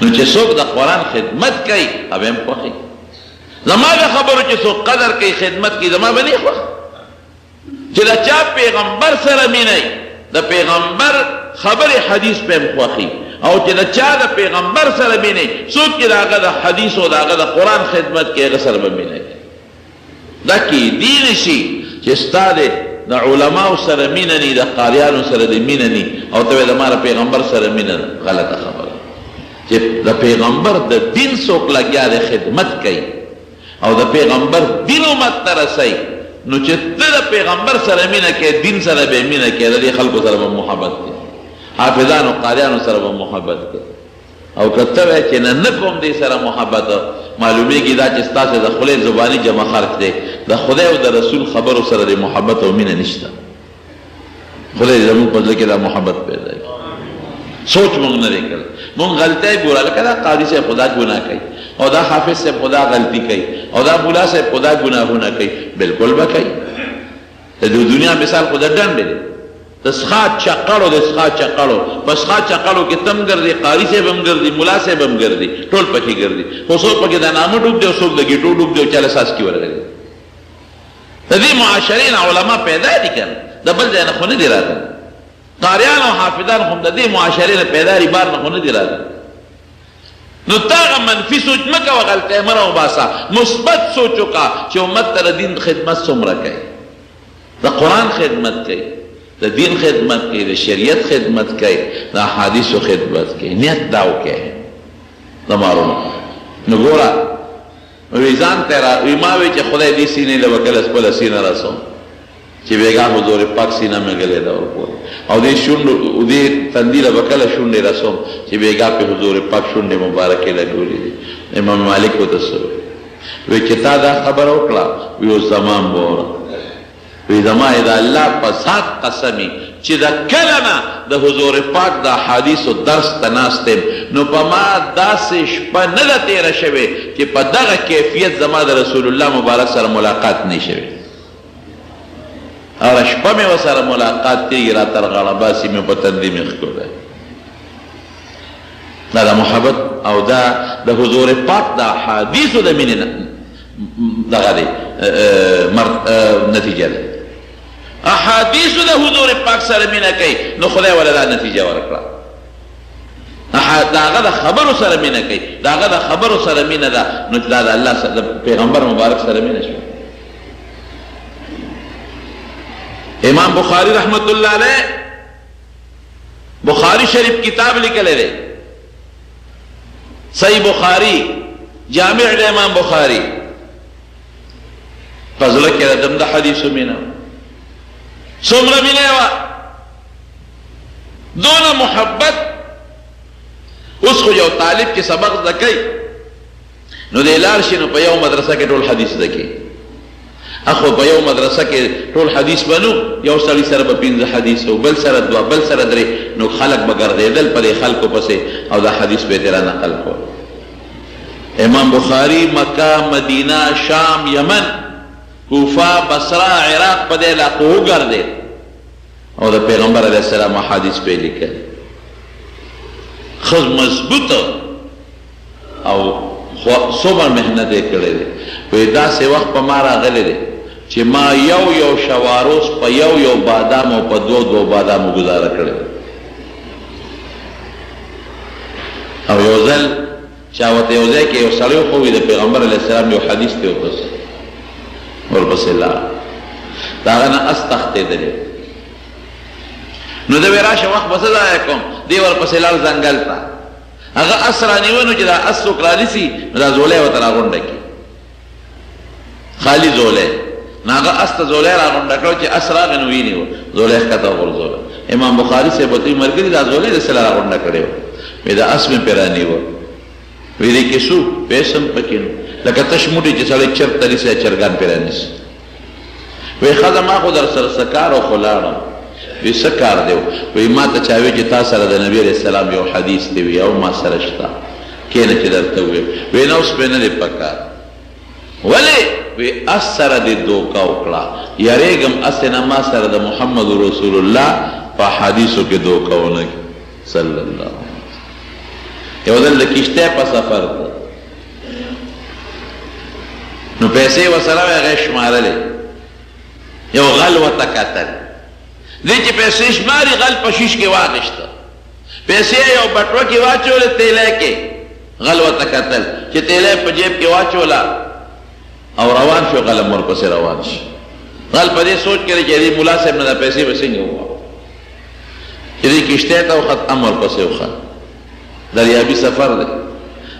نو چې څوک د قرآن خدمت کوي هغه به یې خوښي زما د خبرو چې څوک قدر کوي خدمت کوي زما به نه یې خوښ چې د چا پیغمبر سره مینه د پیغمبر خبرې حدیث به یې خوښي او چې د چا د پیغمبر سره مینه څوک چې د هغه د حدیث او د هغه د قرآن خدمت کوي هغه سره به مینه کوي دا کې دین شي چې ستا د علماو سره مینه ني د قاریانو سره د مینه ني او ته د ما پیغمبر سره مینه غلطه خبره چې د پیغمبر د دین څوک لګیا د خدمت کوي او د پیغمبر دین امت ته رسوي نو چې ته د پیغمبر سره مینه کوي دین سره به مینه کوي د خلکو سره به محبت کوي حافظانو قاریانو سره به محبت کوي او که ته وایې چې نه کوم دې سره محبت معلومیږي دا چې ستاسې د خولې زباني جمع خلق دی د خدای او د رسول خبرو سره د محبت او مینه نشته خدای زموږ په زړه کې دا محبت پیدا کړي سوچ مونږ نه دی کړی مونږ غلطۍ ګوره لکه دا قاضي صاحب خدا ګناه کوي او دا حافظ صاحب خدا غلطي کوي او دا مولا صاحب خدا ګناهونه کوي بالکل به کوي د دنیا مثال خدا ډنډ دی د سخا چقړو د سخا چقړو په سخا چقړو کې تم ګرځي قاري صاحب هم ګرځي ملا صاحب هم ګرځي ټول پکې ګرځي خو څوک پکې د نامه ډوب دی او څوک د ګیټو ډوب دی او چا له ساسکي ورغلي د دې معاشرې نه علما پیدا دي که نه د بل ځای نه خو نه دي راغلي قاریان او حافظان هم د دې معاشرې نه پیدا دي بار نه خو نه دي راغلي نو تا هغه منفي سوچ مه کوه غلطۍ مه راوباسه مثبت سوچ وکړه چې امت ته د دین خدمت څومره کوي د قرآن خدمت کوي د دین خدمت کوي د شریعت خدمت کوي د احادیثو خدمت کوي نیت دا وکړئ د معلومه نو ګوره وی ځان ته وی ما وی چې خدای دې سینې له به کله خپله سینه رسوم چې بېګاه حضور پاک سینه مې ګلې ده ورپورې او دې شونډو دې تندي له به کله شونډې رسوم چې بېګاه پې حضور پاک شونډې مبارکې لګولې دي امام مالک ورته څه وی چې تا دا خبره وکړه وی اوس زمان به وره وی زما د الله په ذات قسمي چې د کله نه د حضور پاک د احادیثو درس ته ناست یم نو په ما داسې شپه نه ده تېره شوې چې په دغه کیفیت زما د رسول الله مبارک سره ملاقات نه شوې هره شپه مې ورسره ملاقات کېږي را تر غاړه باسي مې په تندي مې ښکلی دا د محبت او دا د حضور پاک د احادیثو د مینې دغه دی نتیجه ده احادیثو د حضور پاک سره مینه کوي نو خدای ولا دا نتیجه ورکړه د هغه د خبرو سره مینه کوي د هغه د خبرو سره مینه ده نو دا د الله د پیغمبر مبارک سره مینه شوه امام بخاری رحمت الله علیه بخاری شریف کتاب لیکلی دی صحیح بخاری جامع د امام بخاری فضل کې دم د حدیثو مینا څومره مینه وا دونه محبت. اوس خو یو طالب کې سبق زکی نو د لار شي نو په یو مدرسه کې ټول حدیث زکی، اخو په یو مدرسه کې ټول حدیث بنو، یو سړي سره به 15 حدیث او بل سره 2 بل سره 3، نو خلق به ګرځېدل په خلکو پسې او دا حدیث به تیرا نقل کو. امام بخاری مکہ مدینہ شام یمن کوفہ بصرہ عراق په دې علاقو وګرځېد او د پیغمبر علیه السلام حدیث په لیکل خود مضبوط او صبر محنت یې کړی دی. په داسې وخت په ما راغلی دی چې ما یو شواروس په یو بادام او په 2 بادامو گزاره کړی او یو ځل چا ورته یو ځای کې یو سړی وښوي د پیغمبر علیه السلام یو حدیث دی ورپسې لاړ د هغه نه اس تښتېدلی نو د وی راشه وخت به څه ضایع کوم دی ورپسې لاړ ځنګل ته هغه اس رانیوه نو چې دا اس څوک رانیسي نو دا زولی ورته راغونډه کړي خالي زولی نو هغه اس ته زولی راغونډه کړو چې اس راغی نو ویني و زولی ښکته وغورځوله. امام بخاري صاحب ورته وایي ملګري دا زولی د څه له راغونډه کړی و؟ وایي دا اس مې پرې رانیوه. وایي دې کې څو پیسې هم پکې نو لکه تش موټی چې سړی چرته نیسي چرګان پرې رانیسي. وایي ښځه ما خو در سره څه کار او خو لاړم. وی څه کار دی؟ وی ما ته چا وی چې تا سره د نبی علیه السلام یو حدیث دی وی او ما سره شته کینه چې درته وی وی نو اوس پې نه دی پکار ولې وی اس سره دې دوکه وکړه یریږم اس نه ما سره د محمد رسول الله په حدیثو کې دوکه ونه صلی الله یو ځل د کشته په سفر ته نو پیسې وسره هغه شمارلې یو غل ورته کتل دی چې پیسې شماري غل په شیش کې واغشته پیسې یو بټوه کې واچولې تیلی کې غل ورته کتل چې تیلی په جیب کې واچوله او روان شو غل هم ورپسې روان شو. غل په دې سوچ کې چې دې ملا صاحب نه دا پیسې به څنګه وواړو چې دې کشتۍ ته وخت هم ورپسې وخت دریابي سفر دی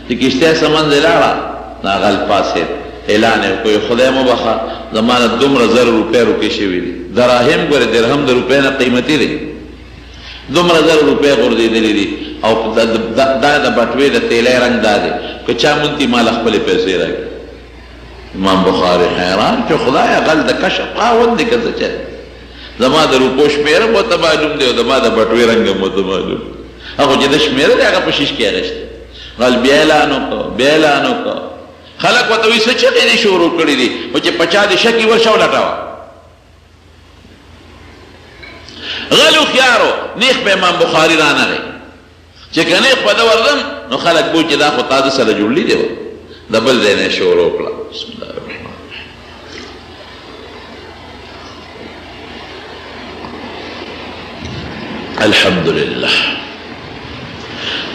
چې کشتۍ سمندر لاړه نو غل پاسېد اعلان یې وکړ خدای مو بخښه زما نه دومره زر روپۍ روکې شوي دي دراهم ګورې درهم د روپۍ نه قیمتي دی دومره زر روپۍ غورځېدلي دي او دا د بټوې د تیلی رنګ دا دی که چا مونتي مال خپلې پیسې راکړي. امام بخاري حیران چې خدایه غل د کشف خاوند دی که څه چل زما د روپو شمېره مو ته معلوم دی او زما د بټوې رنګ مو ته معلوم هغه چې د شمېره دی هغه په شیش کې اخیستی. غل بیا اعلان وکړ خلق ورته وایي څه چغې دې شروع کړي دي او چې په چا دې شک وي ورشه ولټوه. غل هوښیارو نیخ به امام بخاري رانغی چې که نیخ په ده ورځم نو خلک به چې دا خو تا ده سره جوړلي دی د بل ځای نه شروع کړه. بسم الله الرحمن الرحیم الحمدلله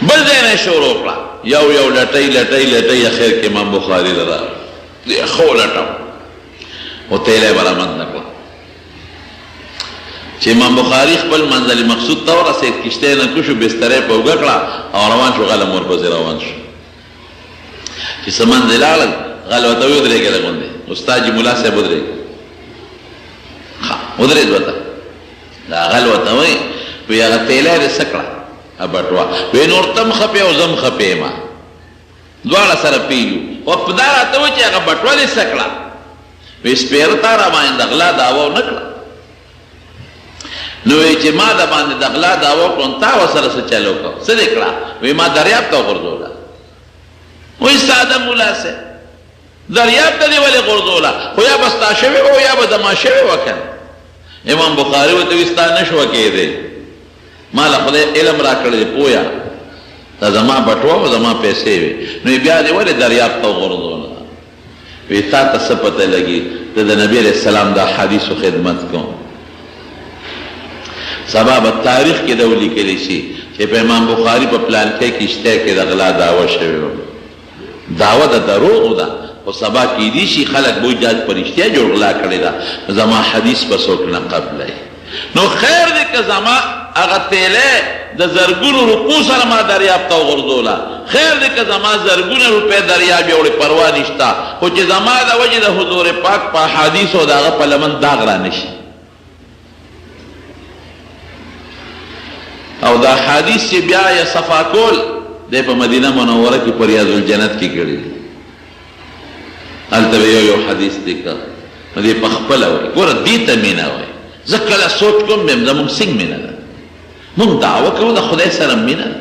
بل ځای نه شروع کړه یو لټۍ اخر کې امام بخاري لرا دی خو لټم او تیلی برآمد نه کړه چې امام بخاري خپل منزل مقصود ته ورسېد کشتۍ نه کوشو بسترې په اوږه کړه او روان شو غل هم ورپسې روان شو چې څه منزل لاړل غل ورته وایي ودرېږه لږ غوندې استاد جي ملا صاحب ودرېږه ودرېد ورته دا غل ورته وایي وایي هغه تیلی دې څه کړه بټوه وی نور تم خپې او زم خپې ما دواړه سره پیو او په دا راته وایي چې هغه بټوه دې څه کړه وی سپېره تا را باندې د غلا دعوه ونه کړه نو وی چې ما د باندې د غلا دعوه کړو تا ورسره څه چل وکړه څه دې کړه وی ما دریاب ته وغورځوله وی ساده ملا صاحب دریاب ته دې ولې غورځوله خو یا به ستا شوې وه یا به زما شوې وه که امام بخاري ورته وایي ستا نه شوه کېدی ما له خدای علم را کړی پویا دا زما بټوه او زما پیسې وې نو بیا دې ولې دریاب ته وغورځوله وی تا ته څه پته لګي د نبي علیه السلام دا حدیثو خدمت کوم سبا به تاریخ کې دا ولیکلی شي چې په امام بخاري په پلانکۍ کشتۍ کې د غلا دعوه شوې وه دعوه د دروغو ده خو سبا کیدی شي خلک به وایي دا په رښتیا جوړ غلا کړې ده زما حدیث به څوک نه قبلوي نو خیر دی که زما هغه تیلی د زرګونو روپو سره ما دریاب ته وغورځوله خیر دی که زما زرګونه روپۍ دریاب یوړې پروا نشته خو چې زما د وجې د حضور پاک په احادیثو د هغه په لمن داغ را نشي او دا حدیث چې بیا یې صفا کول دی په مدینه منوره کې په ریاض الجنت کې کړي هلته به یو حدیث دی که نو دی په خپله وایي ګوره دې ته مینه وایي زه کله سوچ کوم بیم زمونږ څنګه مینه ده مونږ دعوه کوو د خدای سره مینه ده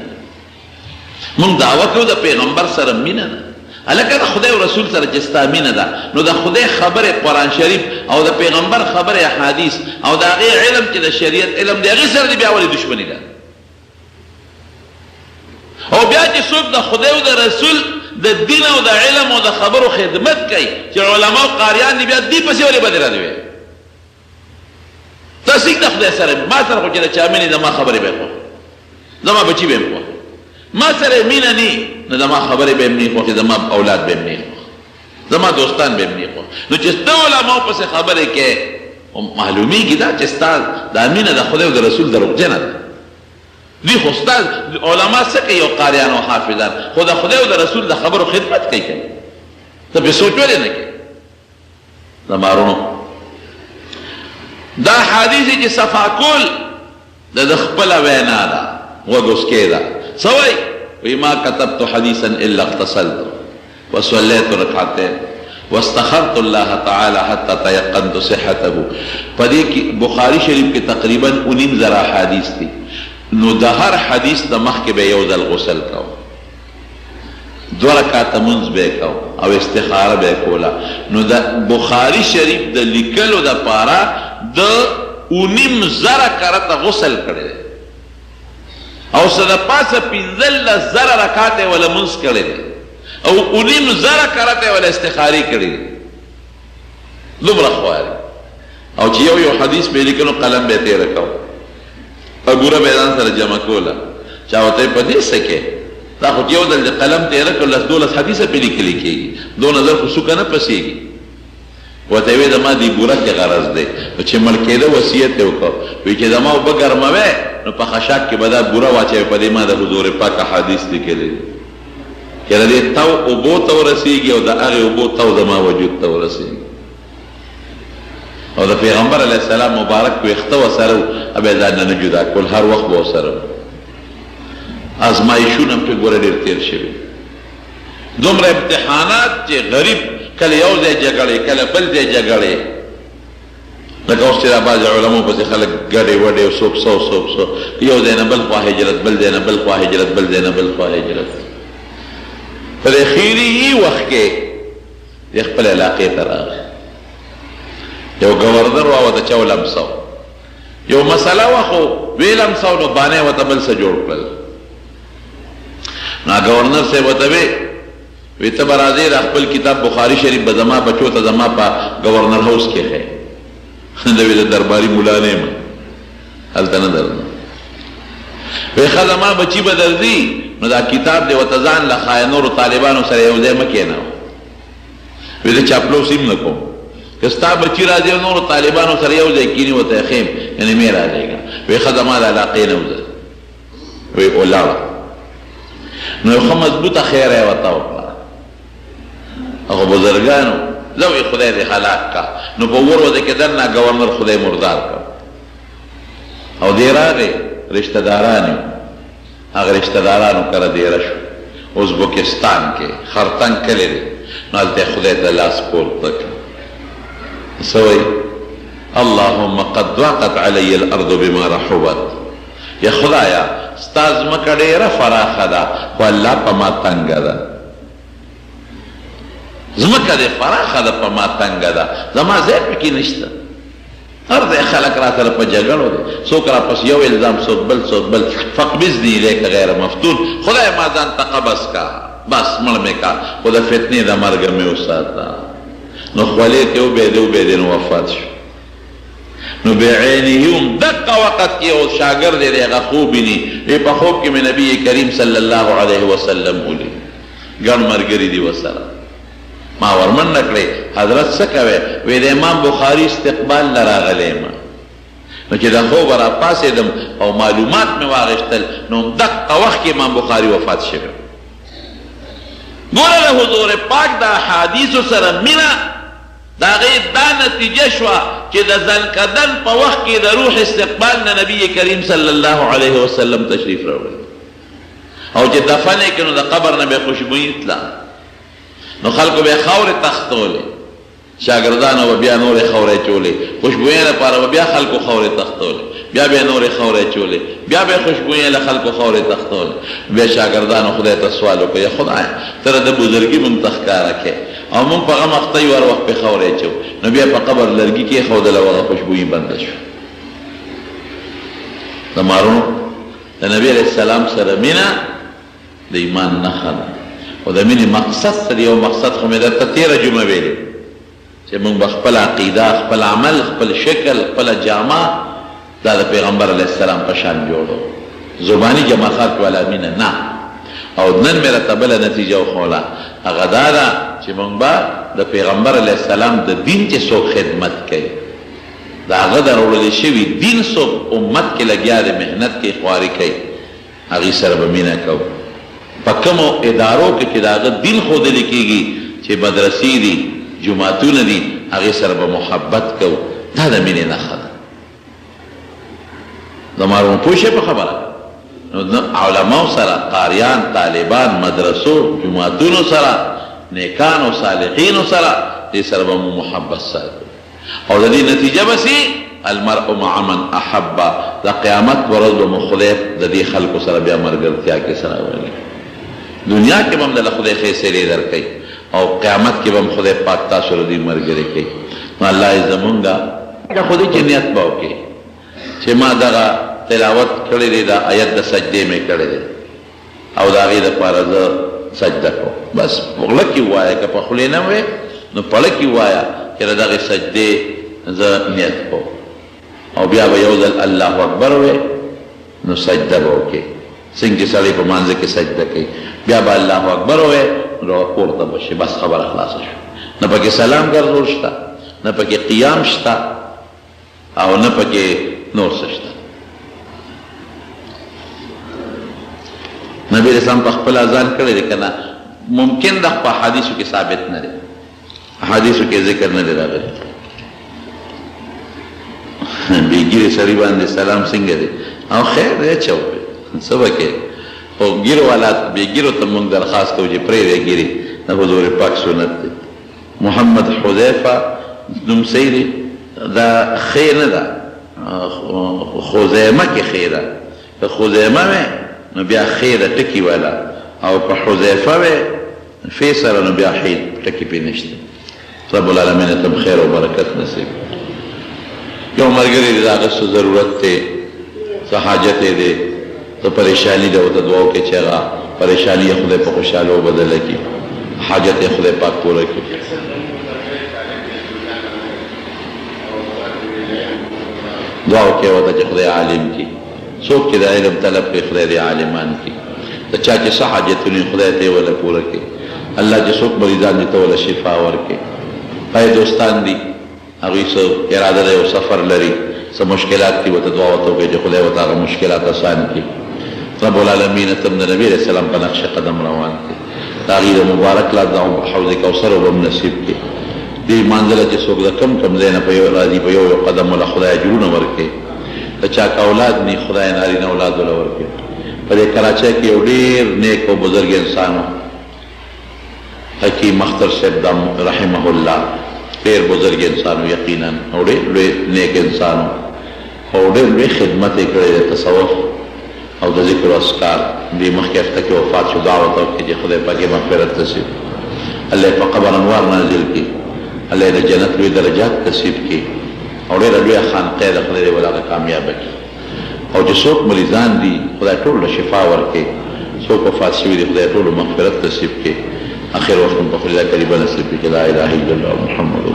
مونږ دعوه کوو د پیغمبر سره مینه ده هلکه د خدای او رسول سره چې ستا مینه ده نو د خدای خبرې قرآن شریف او د پیغمبر خبرې احادیث او د هغې علم چې د شریعت علم د هغې سره دې بیا ولې دشمني ده او بیا چې څوک د خدای او د رسول د دین او د علم او د خبرو خدمت کوي چې علما او قاریان دي بیا دې پسې ولې بدې راځوي تصدیق د خدای سره ما سره خو چې د چا مینې زما خبرې به خوښ زما بچي به م خوښ ما سره مینه نی نو زما خبرې به م نه خوښې زما اولاد به م نه خوښ زما دوستان به م نه خوښ نو چې ستا علماو پسې خبرې کوې معلومیږي دا چې ستا دا مینه د خدای او د رسول دروغجنه ده دوی خو ستا علما څه کوي او قاریان او حافظان خو د خدای او د رسول د خبرو خدمت کوي که ته پرې سوچ ولې نه کوې زما وروڼو دا حدیث چې صفا کول د خپله وینا ده غوږ اوسکې ده څه وایي وایي ما کتبت حدیثا الا اغتسلت وصلیت رکعتین واستخرت الله تعالی حتی تیقنت صحته په دې کې بخاري شریف کې تقریبا 19 زره احادیث دي نو د هر حدیث د مخکې به یو ځل غسل کو 2 رکعاته منځ به کو او استخاره به کوله نو د بخاري شریف د لیکلو دپاره د 19 زره کرته غسل کړی دی او څه د پاسه 15 زره رکعات یې وله منځ کړی دی او 19 زره کرته یې وله استخارې کړی دی دومره خواري او چې یو حدیث به لیکلو قلم به تېره کو اګوره به ځان سره جمع کوله چا ورته په دې څه کې دا خو یو ځل د قلم تېره کړو 12 حدیثه پرې لیکلی کېږي 2 نظر خو څوکه نه پسېږي ورته ویې زما دې بوره کې غرض دی چې مړ کېده وصیت یې وکړ وایي چې زما اوبه ګرموې نو په خشاک کې به دا بوره واچوې په دې ما د حضور پاک احادیث لیکلی دي چې د دې تو اوبو ته ورسېږي او د هغې اوبو تو زما وجود ته ورسېږي او د پیغمبر علیه السلام مبارک ویښته ورسره و بیا ځان نه جدا کول هر وخت به ورسره ازمایښونه پرې ګوره ډېر تېر شوي دومره امتحانات چې غریب کله یو ځای جګړې کله بل ځای جګړې لکه اوس چې دا بعضې علماو پسې خلک ګډې وډې څوک څو یو ځای نه بل خوا هجرت بل ځای نه بل خوا هجرت بل ځای نه بل خوا هجرت په دې خیري وخت کې د خپل علاقې ته راغی یو ګورنر وه ورته چا ولمسو یو مسله وه خو ویې لمسو نو بانې ورته بل څه جوړ کړل نو ګورنر صاحب ورته وی ته به راځې را خپل کتاب بخاري شریف به زما بچو ته زما په ګورنر هاوس کې ښیې د وی د درباري ملا نه یم هلته نه درځم وی ښه زما بچي به درځي نو دا کتاب دی ورته ځان له ښایه نورو طالبانو سره یو ځای مه کښېنوه وی زه چاپلوس هم نه کوم که ستا بچي راځي او نورو طالبانو سره یو ځای کښېني ورته یې ښیم یعنې مې راځېږه وی ښه زما د علاقې نه وځه وی ولاړه نو یو ښه مضبوطه خیره یې ورته وکړه هغه بزرګانو زه وی خدای دې هلاک کا نو په ور وځه کې دننه ګورنر خدای مردار کا او دې راغې رشته داران یو هغه رشته دارانو کره دیره شو ازبکستان کې خرطنګ کلی دی نو هلته یې خدای ته لاس پورته کړ څه وایي اللهم قد ضاقت علی الارض بما رحبت یا خدایا ستا ځمکه ډېره فراخه ده خو الله په ما تنګه ده ځمکه دې پراخه ده په ما تنګه ده زما ځای پکې نشته هر ځای خلک را سره په جګړو دي څوک را پس یو الزام څوک بل فقبضني الیک غیر مفتون خدای ما ځان ته قبض کا بس مړ مې کا خو د فتنې د مرګه مې وساته نو خولې ته وبېدې نو وفات شو نو بعینه هم دقه وقت کې یو شاګرد دی هغه خوب ویني په خوب کې مې نبي کریم صلی الله علیه وسلم ولید ګڼ ملګري دي ورسره ما ورمن نکړې حضرت څه کوې وی د امام بخاري استقبال نه راغلی یم نو چې د خوبه را پاڅېدم او معلومات مې واخیستل نو دقه وخت کې امام بخاري وفات شوی ګوره د حضور پاک د احادیثو سره مینه د هغې دا نتیجه شوه چې د ذوالقدر په وخت کې د روح استقبال نه نبي کریم صلی الله علیه وسلم تشریف راوړی او چې دفن یې کړي نو د قبر نه به خوشبویي تله نو خلکو به خاورې تختولې شاګردانو به بیا نورې خاورې چولې خوشبویۍ لپاره به بیا خلکو خاورې تختولې بیا به نورې خاورې چولې بیا به خوشبویۍ له خلکو خاورې تختولې بیا شاګردانو خدای ته سوال وکړ یا خدای ته د بزرګي مونږ ته ښکاره کړې او مونږ په غم اخته یو هر وخت پې خاورې چو نو بیا په قبر لرګي کېښودله او هغه خوشبویي بنده شوه د مارونو د نبي علیه السلام سره مینه د ایمان نښه ده او د مینې مقصد سره یو مقصد خو مې درته تېره جمعه ویلې چې موږ به خپل عقیده خپل عمل خپل شکل خپله جامه دا د پیغمبر علیه السلام په شان جوړو زباني جماخات والا مینه نه او نن مې راته بله نتیجه وښوله هغه دا ده چې موږ به د پیغمبر علیه السلام د دین چې څوک خدمت کوي د هغه د راوړلی شوي دین څوک امت کې لګیا دی محنت کې خواري کوي هغې سره به مینه کوو په کومو ادارو کې چې د هغه دین ښودلی کېږي چې مدرسې دي جماعتونه دي هغې سره به محبت کوو دا د مینې نښه ده د مارونو پوه شئ په خبره نو علماو سره قاریان طالبان مدرسو جماعتونو سره نیکانو صالحینو سره دې سره به مو محبت ساتو او د دې نتیجه به سي المرء مع من احب د قیامت ورځ به مو خدای د دې خلکو سره بیا ملګرتیا کې سره ولي دنیا کې به هم دله خدای خیسرې درکوي او قیامت کې به هم خدای پاک تاسو له دوی ملګري کوي نو الله یې زمونږه خودی چې نیت به وکړي چې ما دغه تلاوت کړی دی دا آیت د سجدې مې کړی دی او د هغې دپاره زه سجده کوم بس په خوله کې ووایه که په خولې نه وې نو په زړه کې ووایه چې د دغې سجدې زه نیت کوم او بیا به یو ځل الله اکبر وې نو سجده به وکړې څنګه چې سړی په مانځه کې سجده کوي بیا به الله اکبر وې نو پورته به شي بس خبره خلاصه شوه نه پکې سلام ګرځول شته نه پکې قیام شته او نه پکې نور څه شته نبی اسلام په خپل اذان کړی دی که نه ممکن ده په احادیثو کې ثابت نه دی احادیثو کې ذکر نه دی راغلی بېګیرې سړي باندې سلام څنګه دی او خیر دی اچو څه به کې خو ګیرو والا بېګیرو ته موږ درخواست کوو چې پرېږدی ګیرې د حضور پاک سنت دی محمد حذیفه نوم صحیح دی دا خې نه ده خزیمه کې خې ده که خزیمه وې نو بیا خې ده ټکي والا او په حذیفه وې فې سره نو بیا حید ټکي پې نشته رب العالمین ته خیر او برکت نصیب یو ملګری دی د هغه څه ضرورت دی څه حاجت یې دی څه پریشاني ده ورته دعا وکړئ چې هغه پریشاني یې خدای په خوشحالو بدله کړي حاجت یې خدای پاک پوره کړي دعا وکړئ ورته چې خدای عالم کړي څوک چې د علم طلب کوي خدای دې عالمان کړي د چا چې څه حاجتونه خدای ته یې وله پوره کړي الله چې څوک مریضان دي ته وله شفا ورکړي پای دوستان دي هغوی څه اراده ده یو سفر لري څه مشکلات دي ورته دعا ورته وکړئ چې خدای ورته هغه مشکلات اسان کړي رب العالمین ته هم د نبي علیه السلام په نقش قدم روان کړي د هغې د مبارک لاس د حوض کوثر به هم نصیب کړي دې منزله چې څوک د کم ځای نه راځي په یو قدم وله خدای اجرونه ورکړي د چا که اولاد نی خدای نارینه اولاد وله ورکړي په دې کراچۍ کې یو ډېر نیک او بزرګ انسان و حکیم اختر صاحب رحمه الله ډېر بزرګ انسان و یقینا او ډېر لوی نیک انسان و او ډېر لوی خدمت یې کړی د تصوف او د ذکر و اذکار دې مخکې هفته کې وفات شو دعوت وکړي چې خدای پاک یې مغفرت نصیب الله یې په قبر انوار نازل کړي الله یې د جنت لوی درجات نصیب کړي او ډېره لویه خانقاه ده خدای دې ول هغه کامیابه کړي او چې څوک مریضان دي خدای ټولو له شفا ورکړي څوک وفات شوي دي خدای ټولو مغفرت نصیب کړي آخر وخت په خپل الله کریمه نصیب کړي لا اله الا الله محمد